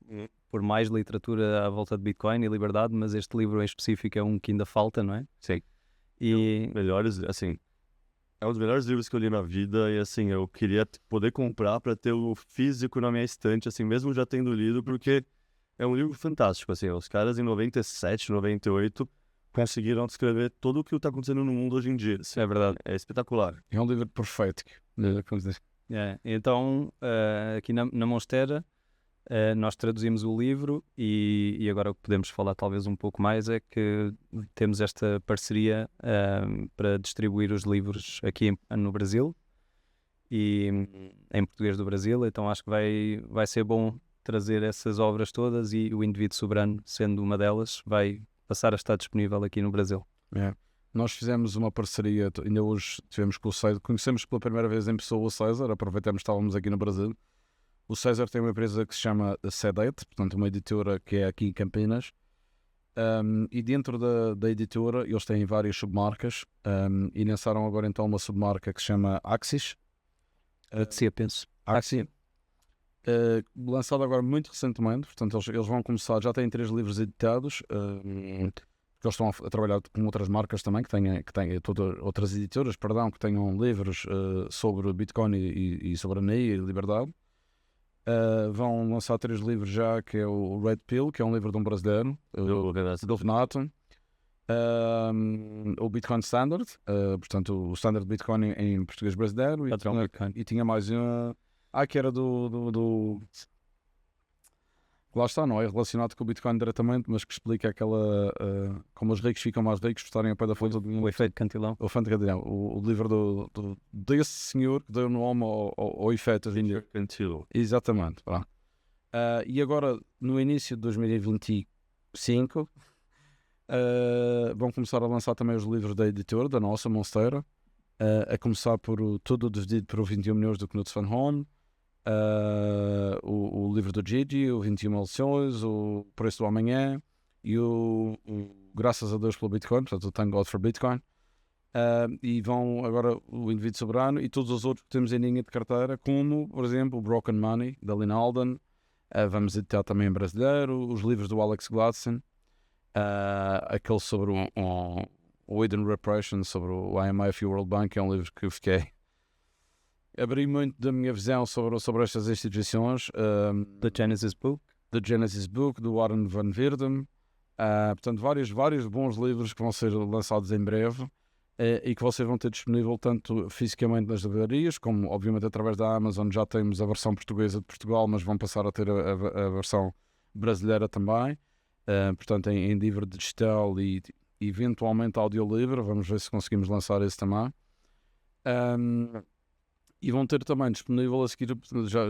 por mais literatura à volta de Bitcoin e liberdade, mas este livro em específico é um que ainda falta, não é? Sim. E Melhores, assim, é um dos melhores livros que eu li na vida, e assim, eu queria poder comprar para ter o físico na minha estante, assim, mesmo já tendo lido, porque é um livro fantástico, assim, os caras em 97, 98 conseguiram descrever tudo o que está acontecendo no mundo hoje em dia, assim, é verdade. é espetacular. É um livro perfeito. Então, aqui na Monstera, nós traduzimos o livro, e agora o que podemos falar talvez um pouco mais é que temos esta parceria para distribuir os livros aqui no Brasil e em português do Brasil. Então acho que vai ser bom trazer essas obras todas, e o Indivíduo Soberano, sendo uma delas, vai passar a estar disponível aqui no Brasil. Nós fizemos uma parceria, ainda hoje tivemos com o César, conhecemos pela primeira vez em pessoa o César, aproveitamos que estávamos aqui no Brasil. O César tem uma empresa que se chama Sedate, portanto uma editora que é aqui em Campinas, e dentro da editora eles têm várias submarcas, e lançaram agora então uma submarca que se chama Axis. Penso. Axis. Lançado agora muito recentemente, portanto eles vão começar, já têm 3 livros editados, porque eles estão a trabalhar com outras marcas também, que têm outras editoras, que tenham livros sobre Bitcoin e soberania e liberdade. Vão lançar 3 livros já, que é o Red Pill, que é um livro de um brasileiro, do Renato, o Bitcoin Standard, portanto o Standard Bitcoin em português brasileiro, e tinha mais um que era do lá está, não é relacionado com o Bitcoin diretamente, mas que explica aquela como os ricos ficam mais ricos por estarem a pé da fonte do O efeito Cantilão. O livro desse senhor que deu nome ao efeito Cantilão. Exatamente. E agora, no início de 2025, vão começar a lançar também os livros da editora, da nossa Monstera, a começar por todo dividido por 21 milhões do Knut Van Horn, o livro do Gigi, o 21 lições, o Preço do Amanhã, e o Graças a Deus pelo Bitcoin, portanto o Thank God for Bitcoin, e vão agora o Indivíduo Soberano e todos os outros que temos em linha de carteira, como por exemplo o Broken Money da Lynn Alden. Vamos editar também em brasileiro os livros do Alex Gladson, aquele sobre o Hidden Repression, sobre o IMF e o World Bank, é um livro que eu fiquei abri muito da minha visão sobre estas instituições. The Genesis Book, do Warren Van Veerden. Portanto, vários bons livros que vão ser lançados em breve, e que vocês vão ter disponível tanto fisicamente nas livrarias, como obviamente através da Amazon. Já temos a versão portuguesa de Portugal, mas vão passar a ter a versão brasileira também. Portanto, em livro digital e eventualmente audiolivro. Vamos ver se conseguimos lançar esse também. E vão ter também disponível a seguir,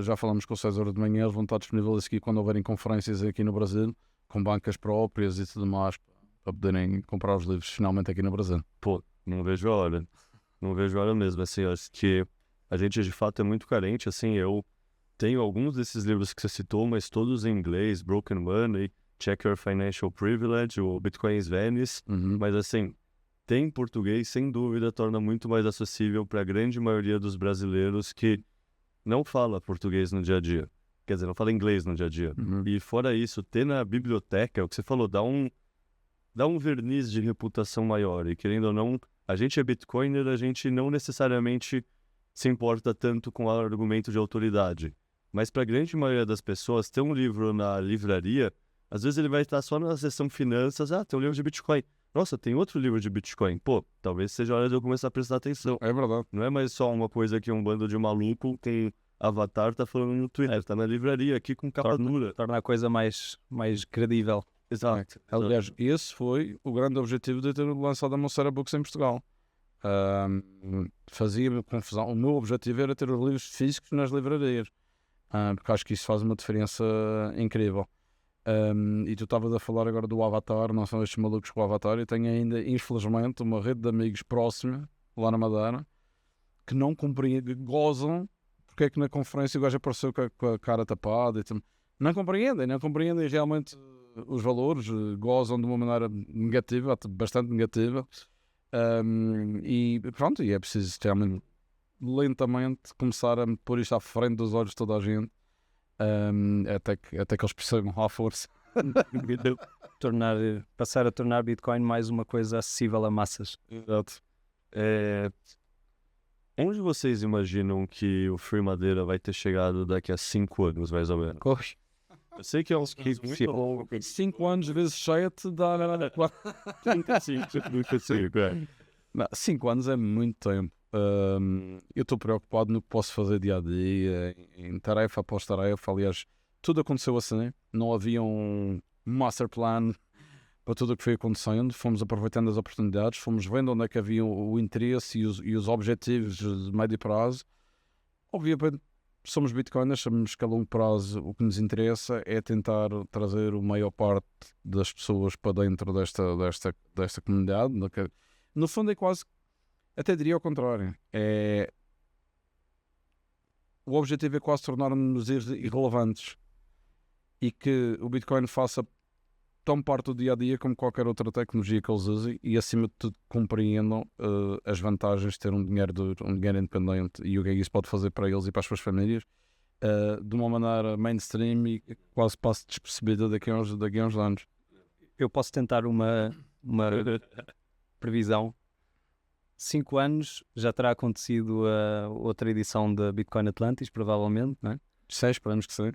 já falamos com o César de manhã, eles vão estar disponível a seguir quando houverem conferências aqui no Brasil, com bancas próprias e tudo mais, para poderem comprar os livros finalmente aqui no Brasil. Pô, não vejo a hora. Não vejo a hora mesmo, assim, acho que a gente de fato é muito carente, assim, eu tenho alguns desses livros que você citou, mas todos em inglês, Broken Money, Check Your Financial Privilege, o Bitcoin's Venice, mas assim, tem em português, sem dúvida, torna muito mais acessível para a grande maioria dos brasileiros que não fala português no dia a dia, quer dizer, não fala inglês no dia a dia. E fora isso, ter na biblioteca, é o que você falou, dá um verniz de reputação maior, e querendo ou não, a gente é Bitcoiner, a gente não necessariamente se importa tanto com o argumento de autoridade. Mas para a grande maioria das pessoas, ter um livro na livraria, às vezes ele vai estar só na seção finanças, tem um livro de Bitcoin. Nossa, tem outro livro de Bitcoin. Pô, talvez seja a hora de eu começar a prestar atenção. É verdade. Não é mais só uma coisa que um bando de maluco tem avatar tá falando no Twitter. Tá na livraria aqui com capa dura. Torna a coisa mais credível. Exato. Aliás, esse foi o grande objetivo de ter lançado a Mocera Books em Portugal. Fazia-me confusão. O meu objetivo era ter os livros físicos nas livrarias, porque acho que isso faz uma diferença incrível. E tu estavas a falar agora do Avatar, não são estes malucos com o Avatar. Eu tenho ainda, infelizmente, uma rede de amigos próxima, lá na Madeira, que não compreendem, gozam porque é que na conferência o gajo apareceu com a cara tapada. Não compreendem realmente os valores, gozam de uma maneira negativa, bastante negativa. E pronto, e é preciso realmente lentamente começar a pôr isto à frente dos olhos de toda a gente, até que eles percebam à força. Passar a tornar Bitcoin mais uma coisa acessível a massas. Exato. Onde vocês imaginam que o Free Madeira vai ter chegado daqui a 5 anos, mais ou menos? Eu sei que é uns 5 anos vezes 7 dá 5 anos é muito tempo. Eu estou preocupado no que posso fazer dia a dia, em tarefa após tarefa. Aliás, tudo aconteceu assim, não havia um master plan para tudo o que foi acontecendo. Fomos aproveitando as oportunidades, fomos vendo onde é que havia o interesse e os objetivos de médio prazo. Obviamente somos bitcoiners, sabemos que a longo prazo o que nos interessa é tentar trazer a maior parte das pessoas para dentro desta comunidade. No fundo é quase, até diria ao contrário, o objetivo é quase tornar-nos irrelevantes e que o Bitcoin faça tão parte do dia a dia como qualquer outra tecnologia que eles usem, e acima de tudo compreendam as vantagens de ter um dinheiro independente e o que é que isso pode fazer para eles e para as suas famílias, de uma maneira mainstream e quase passe despercebida daqui a uns anos. Eu posso tentar uma previsão. 5 anos já terá acontecido a outra edição da Bitcoin Atlantis, provavelmente, não é? Esperamos que sim.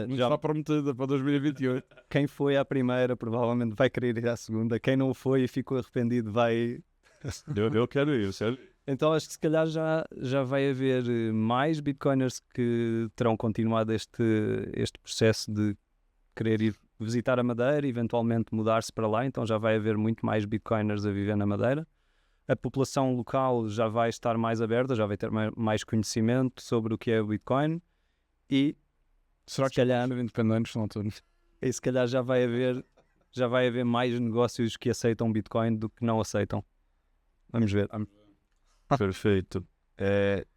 Já está prometida para 2028. Quem foi à primeira provavelmente vai querer ir à segunda. Quem não foi e ficou arrependido vai... Eu quero ir, sério. Então acho que se calhar já vai haver mais Bitcoiners que terão continuado este processo de querer ir visitar a Madeira e eventualmente mudar-se para lá. Então já vai haver muito mais Bitcoiners a viver na Madeira. A população local já vai estar mais aberta, já vai ter mais conhecimento sobre o que é o Bitcoin. E será que calhar independentes não todos? E se calhar já vai haver mais negócios que aceitam Bitcoin do que não aceitam. Vamos ver. Perfeito.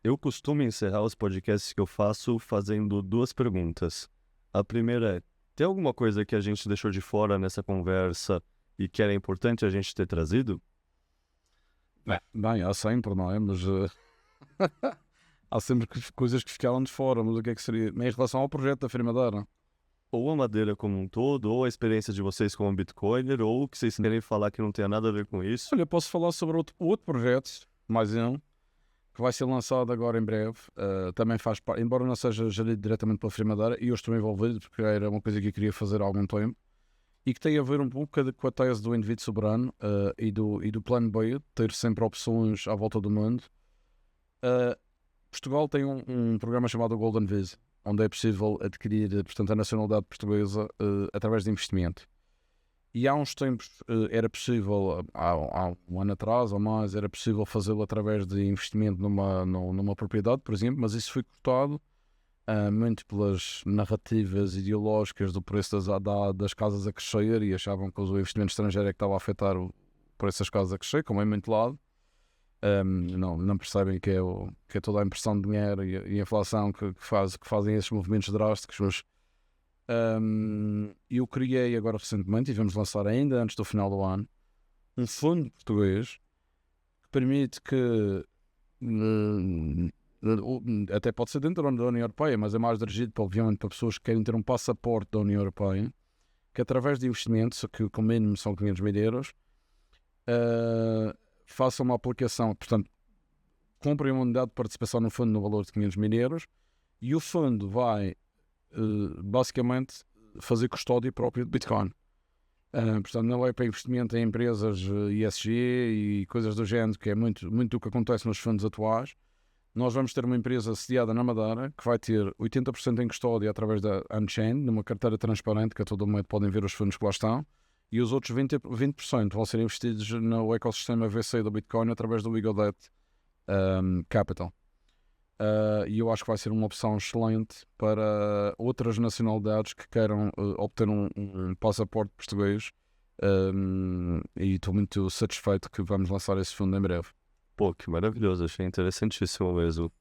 Eu costumo encerrar os podcasts que eu faço fazendo 2 perguntas. A primeira é: tem alguma coisa que a gente deixou de fora nessa conversa e que era importante a gente ter trazido? Bem, há sempre, não é? Mas há sempre coisas que ficaram de fora. Mas o que é que seria? Em relação ao projeto da Free Madeira? Ou a Madeira como um todo, ou a experiência de vocês como Bitcoiner, ou o que vocês querem falar que não tem nada a ver com isso. Olha, posso falar sobre outro projeto, mais um, que vai ser lançado agora em breve. Também faz parte, embora não seja gerido diretamente pela Free Madeira, e eu estou envolvido porque era uma coisa que eu queria fazer há algum tempo, e que tem a ver um pouco com a tese do indivíduo soberano e do plano B, ter sempre opções à volta do mundo. Portugal tem um programa chamado Golden Visa, onde é possível adquirir, portanto, a nacionalidade portuguesa através de investimento. E há uns tempos era possível, há um ano atrás ou mais, era possível fazê-lo através de investimento numa propriedade, por exemplo, mas isso foi cortado muito pelas narrativas ideológicas do preço das casas a crescer, e achavam que o investimento estrangeiro é que estava a afetar o preço das casas a crescer, como é muito lado. Não percebem que é toda a impressão de dinheiro e a inflação que fazem esses movimentos drásticos. Mas eu criei agora recentemente, e vamos lançar ainda antes do final do ano, um fundo português que permite que até pode ser dentro da União Europeia, mas é mais dirigido obviamente para pessoas que querem ter um passaporte da União Europeia, que através de investimentos, que com mínimo são 500 mil euros, façam uma aplicação, portanto comprem uma unidade de participação no fundo no valor de 500 mil euros, e o fundo vai basicamente fazer custódia própria de Bitcoin. Portanto, não é para investimento em empresas ESG e coisas do género, que é muito do que acontece nos fundos atuais. Nós vamos ter uma empresa sediada na Madeira que vai ter 80% em custódia através da Unchained, numa carteira transparente que a todo momento podem ver os fundos que lá estão, e os outros 20% vão ser investidos no ecossistema VC do Bitcoin através do Eagle Debt Capital. E eu acho que vai ser uma opção excelente para outras nacionalidades que queiram obter um passaporte português, e estou muito satisfeito que vamos lançar esse fundo em breve. Pô, que maravilhoso, achei interessantíssimo mesmo.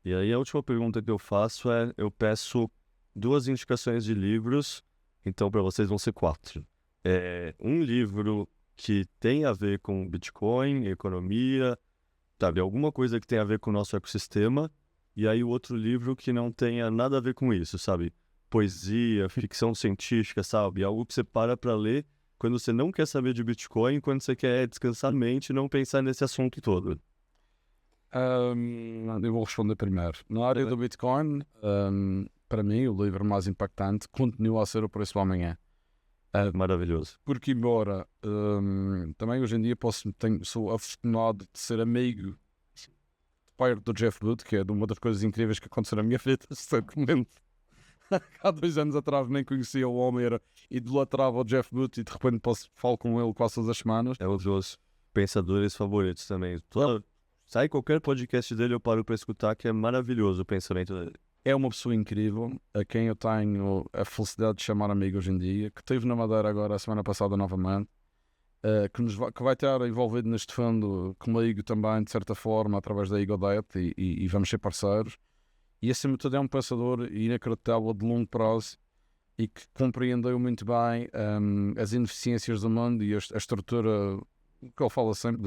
E aí a última pergunta que eu faço é, eu peço 2 indicações de livros, então para vocês vão ser 4. Um livro que tem a ver com Bitcoin, economia, sabe, alguma coisa que tem a ver com o nosso ecossistema, e aí o outro livro que não tenha nada a ver com isso, sabe? Poesia, ficção científica, sabe? Algo que você para ler quando você não quer saber de Bitcoin, quando você quer descansar a mente e não pensar nesse assunto todo. Eu vou responder primeiro. Na área do Bitcoin, para mim, o livro mais impactante continua a ser O Preço do Amanhã. Maravilhoso. Porque embora também hoje em dia sou afortunado de ser amigo pai do Jeff Booth, que é uma das coisas incríveis que aconteceu na minha vida recentemente. Há 2 anos atrás nem conhecia o homem, idolatrava o Jeff Booth, e de repente falo com ele quase todas as semanas. É um dos meus pensadores favoritos também. Sai qualquer podcast dele, eu paro para escutar, que é maravilhoso o pensamento dele. É uma pessoa incrível, a quem eu tenho a felicidade de chamar amigo hoje em dia, que esteve na Madeira agora a semana passada novamente, que vai estar envolvido neste fundo comigo também, de certa forma, através da Eagle Debt, e vamos ser parceiros. E acima de tudo é um pensador inacreditável de longo prazo, e que compreendeu muito bem as ineficiências do mundo e a estrutura, que ele fala sempre,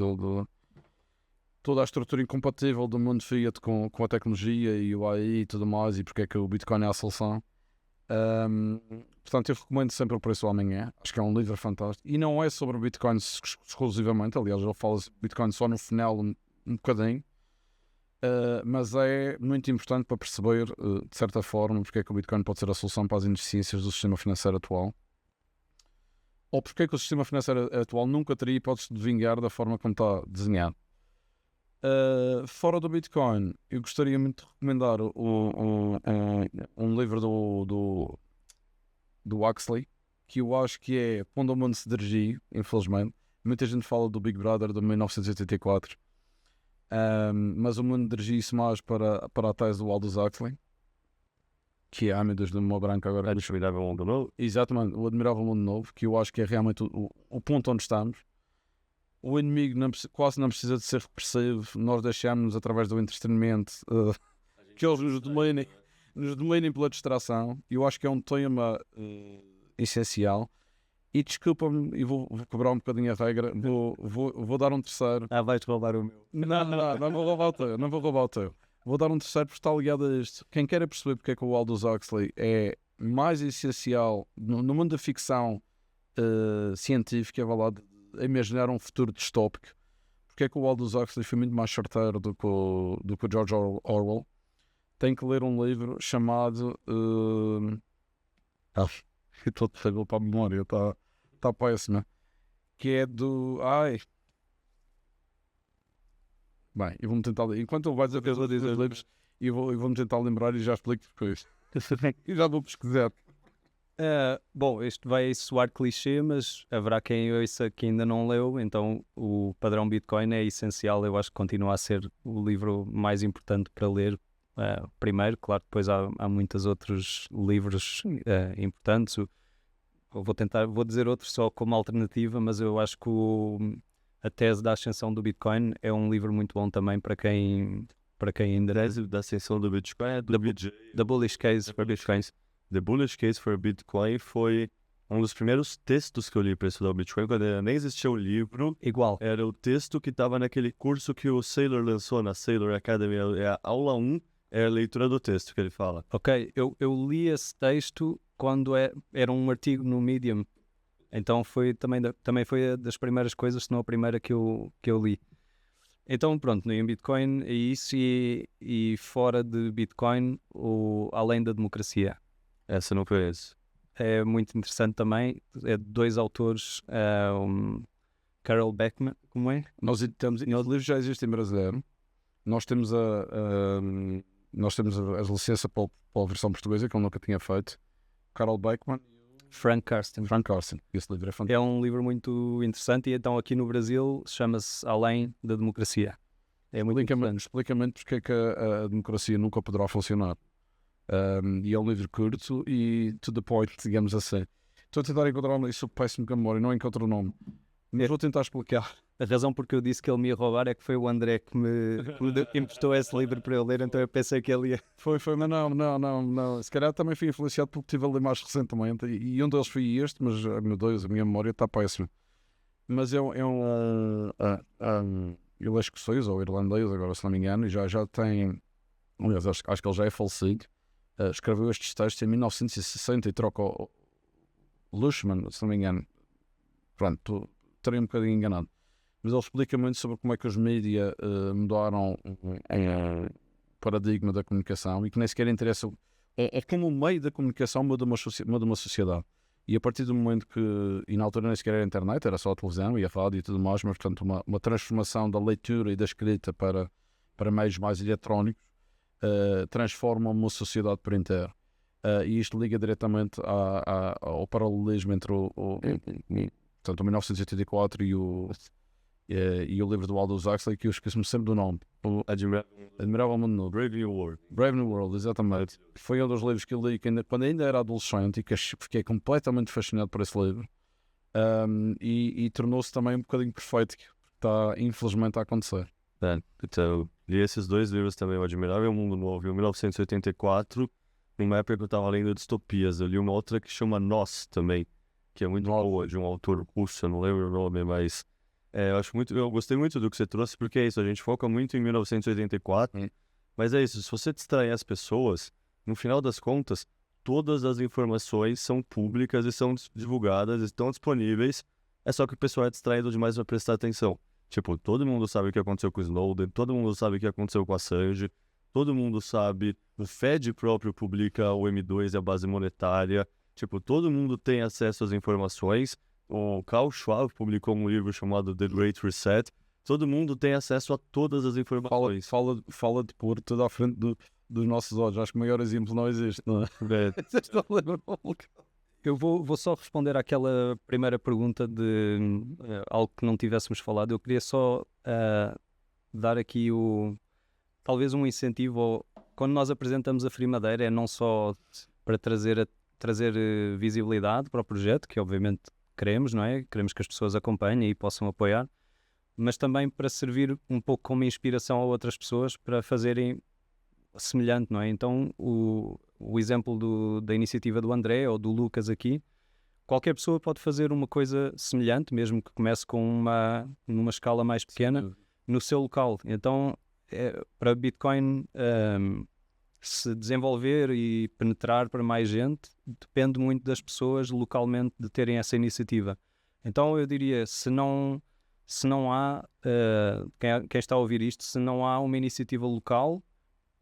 toda a estrutura incompatível do mundo Fiat com a tecnologia e o AI e tudo mais, e porque é que o Bitcoin é a solução. Portanto, eu recomendo sempre O Preço do Amanhã. Acho que é um livro fantástico, e não é sobre Bitcoin exclusivamente, aliás, ele fala sobre Bitcoin só no final um bocadinho, mas é muito importante para perceber, de certa forma, porque é que o Bitcoin pode ser a solução para as ineficiências do sistema financeiro atual, ou porque é que o sistema financeiro atual nunca teria hipótese de vingar da forma como está desenhado. Fora do Bitcoin, eu gostaria muito de recomendar um livro do Huxley, que eu acho que é Quando o Mundo se Dirige, infelizmente. Muita gente fala do Big Brother de 1984, mas o mundo dirige-se mais para a tese do Aldous Huxley, que é, meu Deus, de uma branca agora. Admirável Mundo Novo? Exatamente, o Admirável Mundo Novo, que eu acho que é realmente o ponto onde estamos. O inimigo quase não precisa de ser repressivo, nós deixamos-nos através do entretenimento que eles nos dominem pela distração. Eu acho que é um tema essencial. E desculpa-me, e vou quebrar um bocadinho a regra, vou dar um terceiro. Vais-te roubar o meu. Não vou roubar o teu. Vou dar um terceiro porque está ligado a isto. Quem queira perceber porque é que o Aldous Huxley é mais essencial no mundo da ficção científica, é verdade, imaginar um futuro distópico, porque é que o Aldous Huxley foi muito mais certeiro do que o George Orwell, tem que ler um livro chamado estou terrível para a memória, está péssima, que é do bem, eu vou-me tentar, enquanto ele vai dizer os livros, eu vou-me tentar lembrar e já explico depois. E já vou pesquisar. Bom, isto vai soar clichê, mas haverá quem ouça que ainda não leu, então o Padrão Bitcoin é essencial. Eu acho que continua a ser o livro mais importante para ler. Primeiro, claro, depois há muitos outros livros importantes. Vou dizer outro só como alternativa, mas eu acho que a Tese da Ascensão do Bitcoin é um livro muito bom também para quem ainda... Tese da Ascensão do Bitcoin é do BJ. The Bullish Case for Bitcoin. The Bullish Case for Bitcoin foi um dos primeiros textos que eu li para estudar o Bitcoin, quando ainda nem existia o livro. Igual. Era o texto que estava naquele curso que o Saylor lançou na Saylor Academy. É a aula 1, é a leitura do texto que ele fala. Ok, eu li esse texto quando era um artigo no Medium. Então também foi das primeiras coisas, se não a primeira que eu li. Então pronto, em Bitcoin é isso e fora de Bitcoin, Além da Democracia. Essa não conheço. É muito interessante também, é de 2 autores, Carol Beckman, como é? Nós temos, os livros já existem em brasileiro. Nós temos nós temos a licença para a versão portuguesa, que eu nunca tinha feito. Carol Beckman. Frank Karsten. Esse livro é fantástico. É um livro muito interessante e então aqui no Brasil chama-se Além da Democracia. É muito interessante. Explica-me porque é que a democracia nunca poderá funcionar. E é um livro curto e to the point, digamos assim. Estou a tentar encontrar isso, péssimo memória, não encontro o nome. Mas vou tentar explicar. A razão porque eu disse que ele me ia roubar é que foi o André que me emprestou esse livro para eu ler, então eu pensei que ele ia... Foi, mas não. Se calhar também fui influenciado porque estive a ler mais recentemente e um deles foi este, mas, meu Deus, a minha memória está péssima. Mas ele é escocês ou irlandês, agora se não me engano, e já tem... Aliás, acho que ele já é falecido. Escreveu estes textos em 1960 e troca o Lushman, se não me engano. Pronto, estarei um bocadinho enganado. Mas ele explica muito sobre como é que os mídias mudaram o paradigma da comunicação e que nem sequer interessa. É como o meio da comunicação muda uma sociedade. E a partir do momento que, e na altura nem sequer era a internet, era só a televisão e a rádio e tudo mais, mas portanto uma transformação da leitura e da escrita para meios mais eletrónicos transforma uma sociedade por inteiro. E isto liga diretamente ao paralelismo entre portanto, o 1984 e o livro do Aldous Huxley, que eu esqueço-me sempre do nome. Admirável Mundo Novo. Brave New World. Brave New World, exatamente. Foi um dos livros que eu li quando ainda era adolescente e que fiquei completamente fascinado por esse livro. E tornou-se também um bocadinho perfeito, que está infelizmente a acontecer. Então, li esses 2 livros também, o Admirável Mundo Novo, em 1984, numa época que eu estava lendo distopias. Eu li uma outra que chama Nós também, que é muito boa, de um autor russo, eu não lembro o nome, mas eu gostei muito do que você trouxe, porque é isso, a gente foca muito em 1984, mas é isso, se você distrair as pessoas, no final das contas, todas as informações são públicas e são divulgadas, estão disponíveis, é só que o pessoal é distraído demais para prestar atenção. Tipo, todo mundo sabe o que aconteceu com o Snowden, todo mundo sabe o que aconteceu com a Assange, todo mundo sabe, o Fed próprio publica o M2 e a base monetária, tipo, todo mundo tem acesso às informações. O Klaus Schwab publicou um livro chamado The Great Reset. Todo mundo tem acesso a todas as informações. Fala de pôr tudo à frente dos nossos olhos. Acho que o maior exemplo não existe, não é? Eu vou só responder àquela primeira pergunta de algo que não tivéssemos falado. Eu queria só dar aqui talvez um incentivo. Quando nós apresentamos a Free Madeira, é não só para trazer visibilidade para o projeto, que obviamente queremos, não é? Queremos que as pessoas acompanhem e possam apoiar, mas também para servir um pouco como inspiração a outras pessoas para fazerem semelhante, não é? Então, o exemplo da iniciativa do André ou do Lucas aqui, qualquer pessoa pode fazer uma coisa semelhante, mesmo que comece com numa escala mais pequena, no seu local. Então, para Bitcoin se desenvolver e penetrar para mais gente, depende muito das pessoas localmente de terem essa iniciativa. Então eu diria, se não há, quem está a ouvir isto, se não há uma iniciativa local,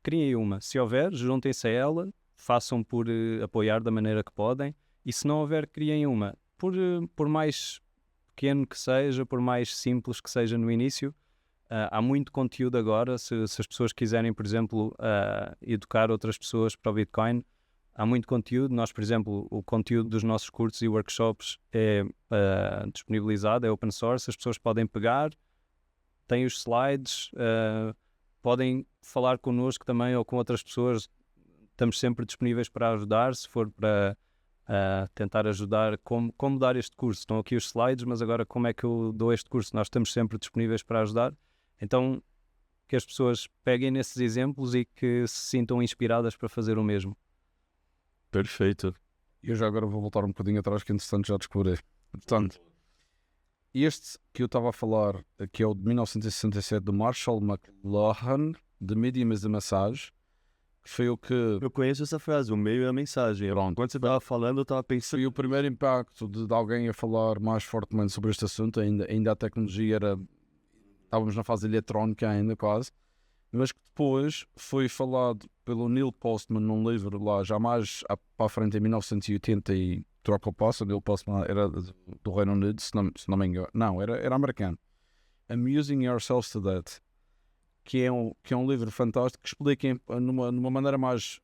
criem uma. Se houver, juntem-se a ela, façam por apoiar da maneira que podem, e se não houver, criem uma. Por mais pequeno que seja, por mais simples que seja no início, há muito conteúdo agora. Se as pessoas quiserem, por exemplo, educar outras pessoas para o Bitcoin, há muito conteúdo. Nós, por exemplo, o conteúdo dos nossos cursos e workshops é disponibilizado, é open source, as pessoas podem pegar, têm os slides, podem falar connosco também ou com outras pessoas. Estamos sempre disponíveis para ajudar, se for para tentar ajudar como dar este curso. Estão aqui os slides, mas agora como é que eu dou este curso? Nós estamos sempre disponíveis para ajudar. Então, que as pessoas peguem nesses exemplos e que se sintam inspiradas para fazer o mesmo. Perfeito. Eu já agora vou voltar um bocadinho atrás, que entretanto já descobri. Portanto, este que eu estava a falar, que é o de 1967, do Marshall McLuhan, The Medium is the Massage, foi o que... Eu conheço essa frase, o meio é a mensagem. Pronto. Quando você estava falando, eu estava pensando... Foi o primeiro impacto de alguém a falar mais fortemente sobre este assunto. Ainda a tecnologia era... Estávamos na fase eletrónica ainda, quase. Mas que depois foi falado pelo Neil Postman num livro lá, já mais para a frente, em 1980, e troca o passo. O Neil Postman era do Reino Unido, se não me engano. Não, era americano. Amusing Yourselves to Death, que é um livro fantástico que explica numa maneira mais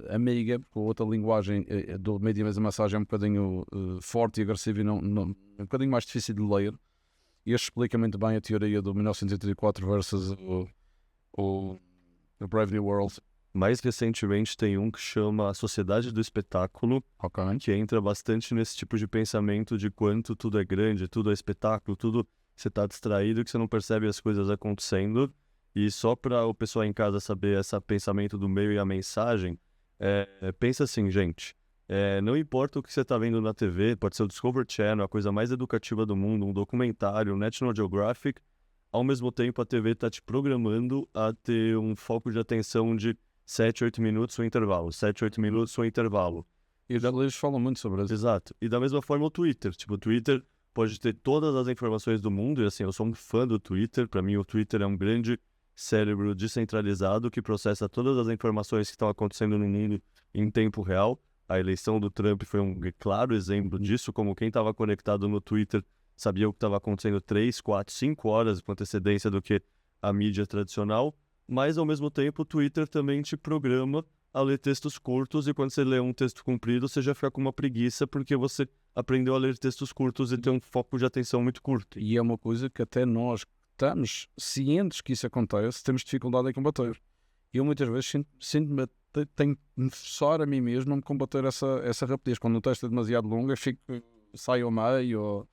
amiga, com outra linguagem do Medium as a Massagem, é um bocadinho forte e agressivo e um bocadinho mais difícil de ler. E este explica muito bem a teoria do 1984 versus o Brave New World. Mais recentemente tem um que chama A Sociedade do Espetáculo, que entra bastante nesse tipo de pensamento de quanto tudo é grande, tudo é espetáculo, tudo você está distraído, que você não percebe as coisas acontecendo. E só para o pessoal em casa saber esse pensamento do meio e a mensagem, pensa assim, gente, não importa o que você está vendo na TV, pode ser o Discovery Channel, a coisa mais educativa do mundo, um documentário, um National Geographic, ao mesmo tempo a TV está te programando a ter um foco de atenção de 7, 8 minutos o intervalo, 7, 8 minutos o intervalo. E eles falam muito sobre isso. Exato. E da mesma forma o Twitter. Tipo, o Twitter pode ter todas as informações do mundo, e assim, eu sou um fã do Twitter. Para mim, o Twitter é um grande cérebro descentralizado que processa todas as informações que estão acontecendo no mundo em tempo real. A eleição do Trump foi um claro exemplo disso, como quem estava conectado no Twitter sabia o que estava acontecendo 3, 4, 5 horas com antecedência do que a mídia tradicional. Mas, ao mesmo tempo, o Twitter também te programa a ler textos curtos, e quando você lê um texto comprido, você já fica com uma preguiça porque você aprendeu a ler textos curtos e tem um foco de atenção muito curto. E é uma coisa que até nós estamos cientes que isso acontece, temos dificuldade em combater. Eu muitas vezes sinto-me, tenho que me forçar a mim mesmo a me combater essa rapidez. Quando o texto é demasiado longo, eu saio ao meio.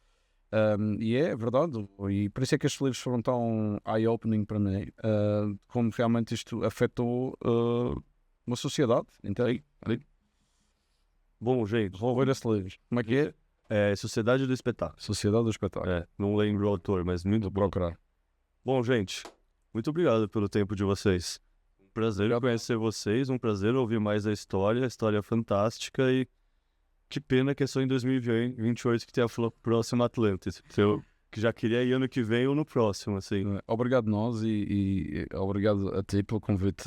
E é verdade, e por isso é que estes livros foram tão eye-opening para mim, como realmente isto afetou uma sociedade inteira. Bom, gente, Vou ler esse livro. Como é que é? É Sociedade do Espetáculo. Sociedade do Espetáculo. Não lembro o autor, mas muito Vou procurar. bom, gente. Muito obrigado pelo tempo de vocês. Um prazer conhecer vocês, um prazer ouvir mais a história fantástica, e que pena que é só em 2028 que tem a próxima Atlantis. Eu que já queria ir ano que vem ou no próximo, assim. Obrigado a nós e obrigado a ti pelo convite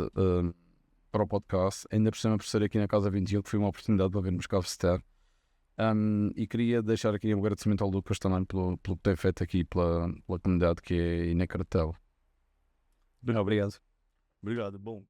para o podcast. Ainda por cima por ser aqui na Casa 21, que foi uma oportunidade para virmos cá visitar. E queria deixar aqui um agradecimento ao Lucas também pelo que tem feito aqui pela comunidade, que é inacreditável. Obrigado. Obrigado, bom.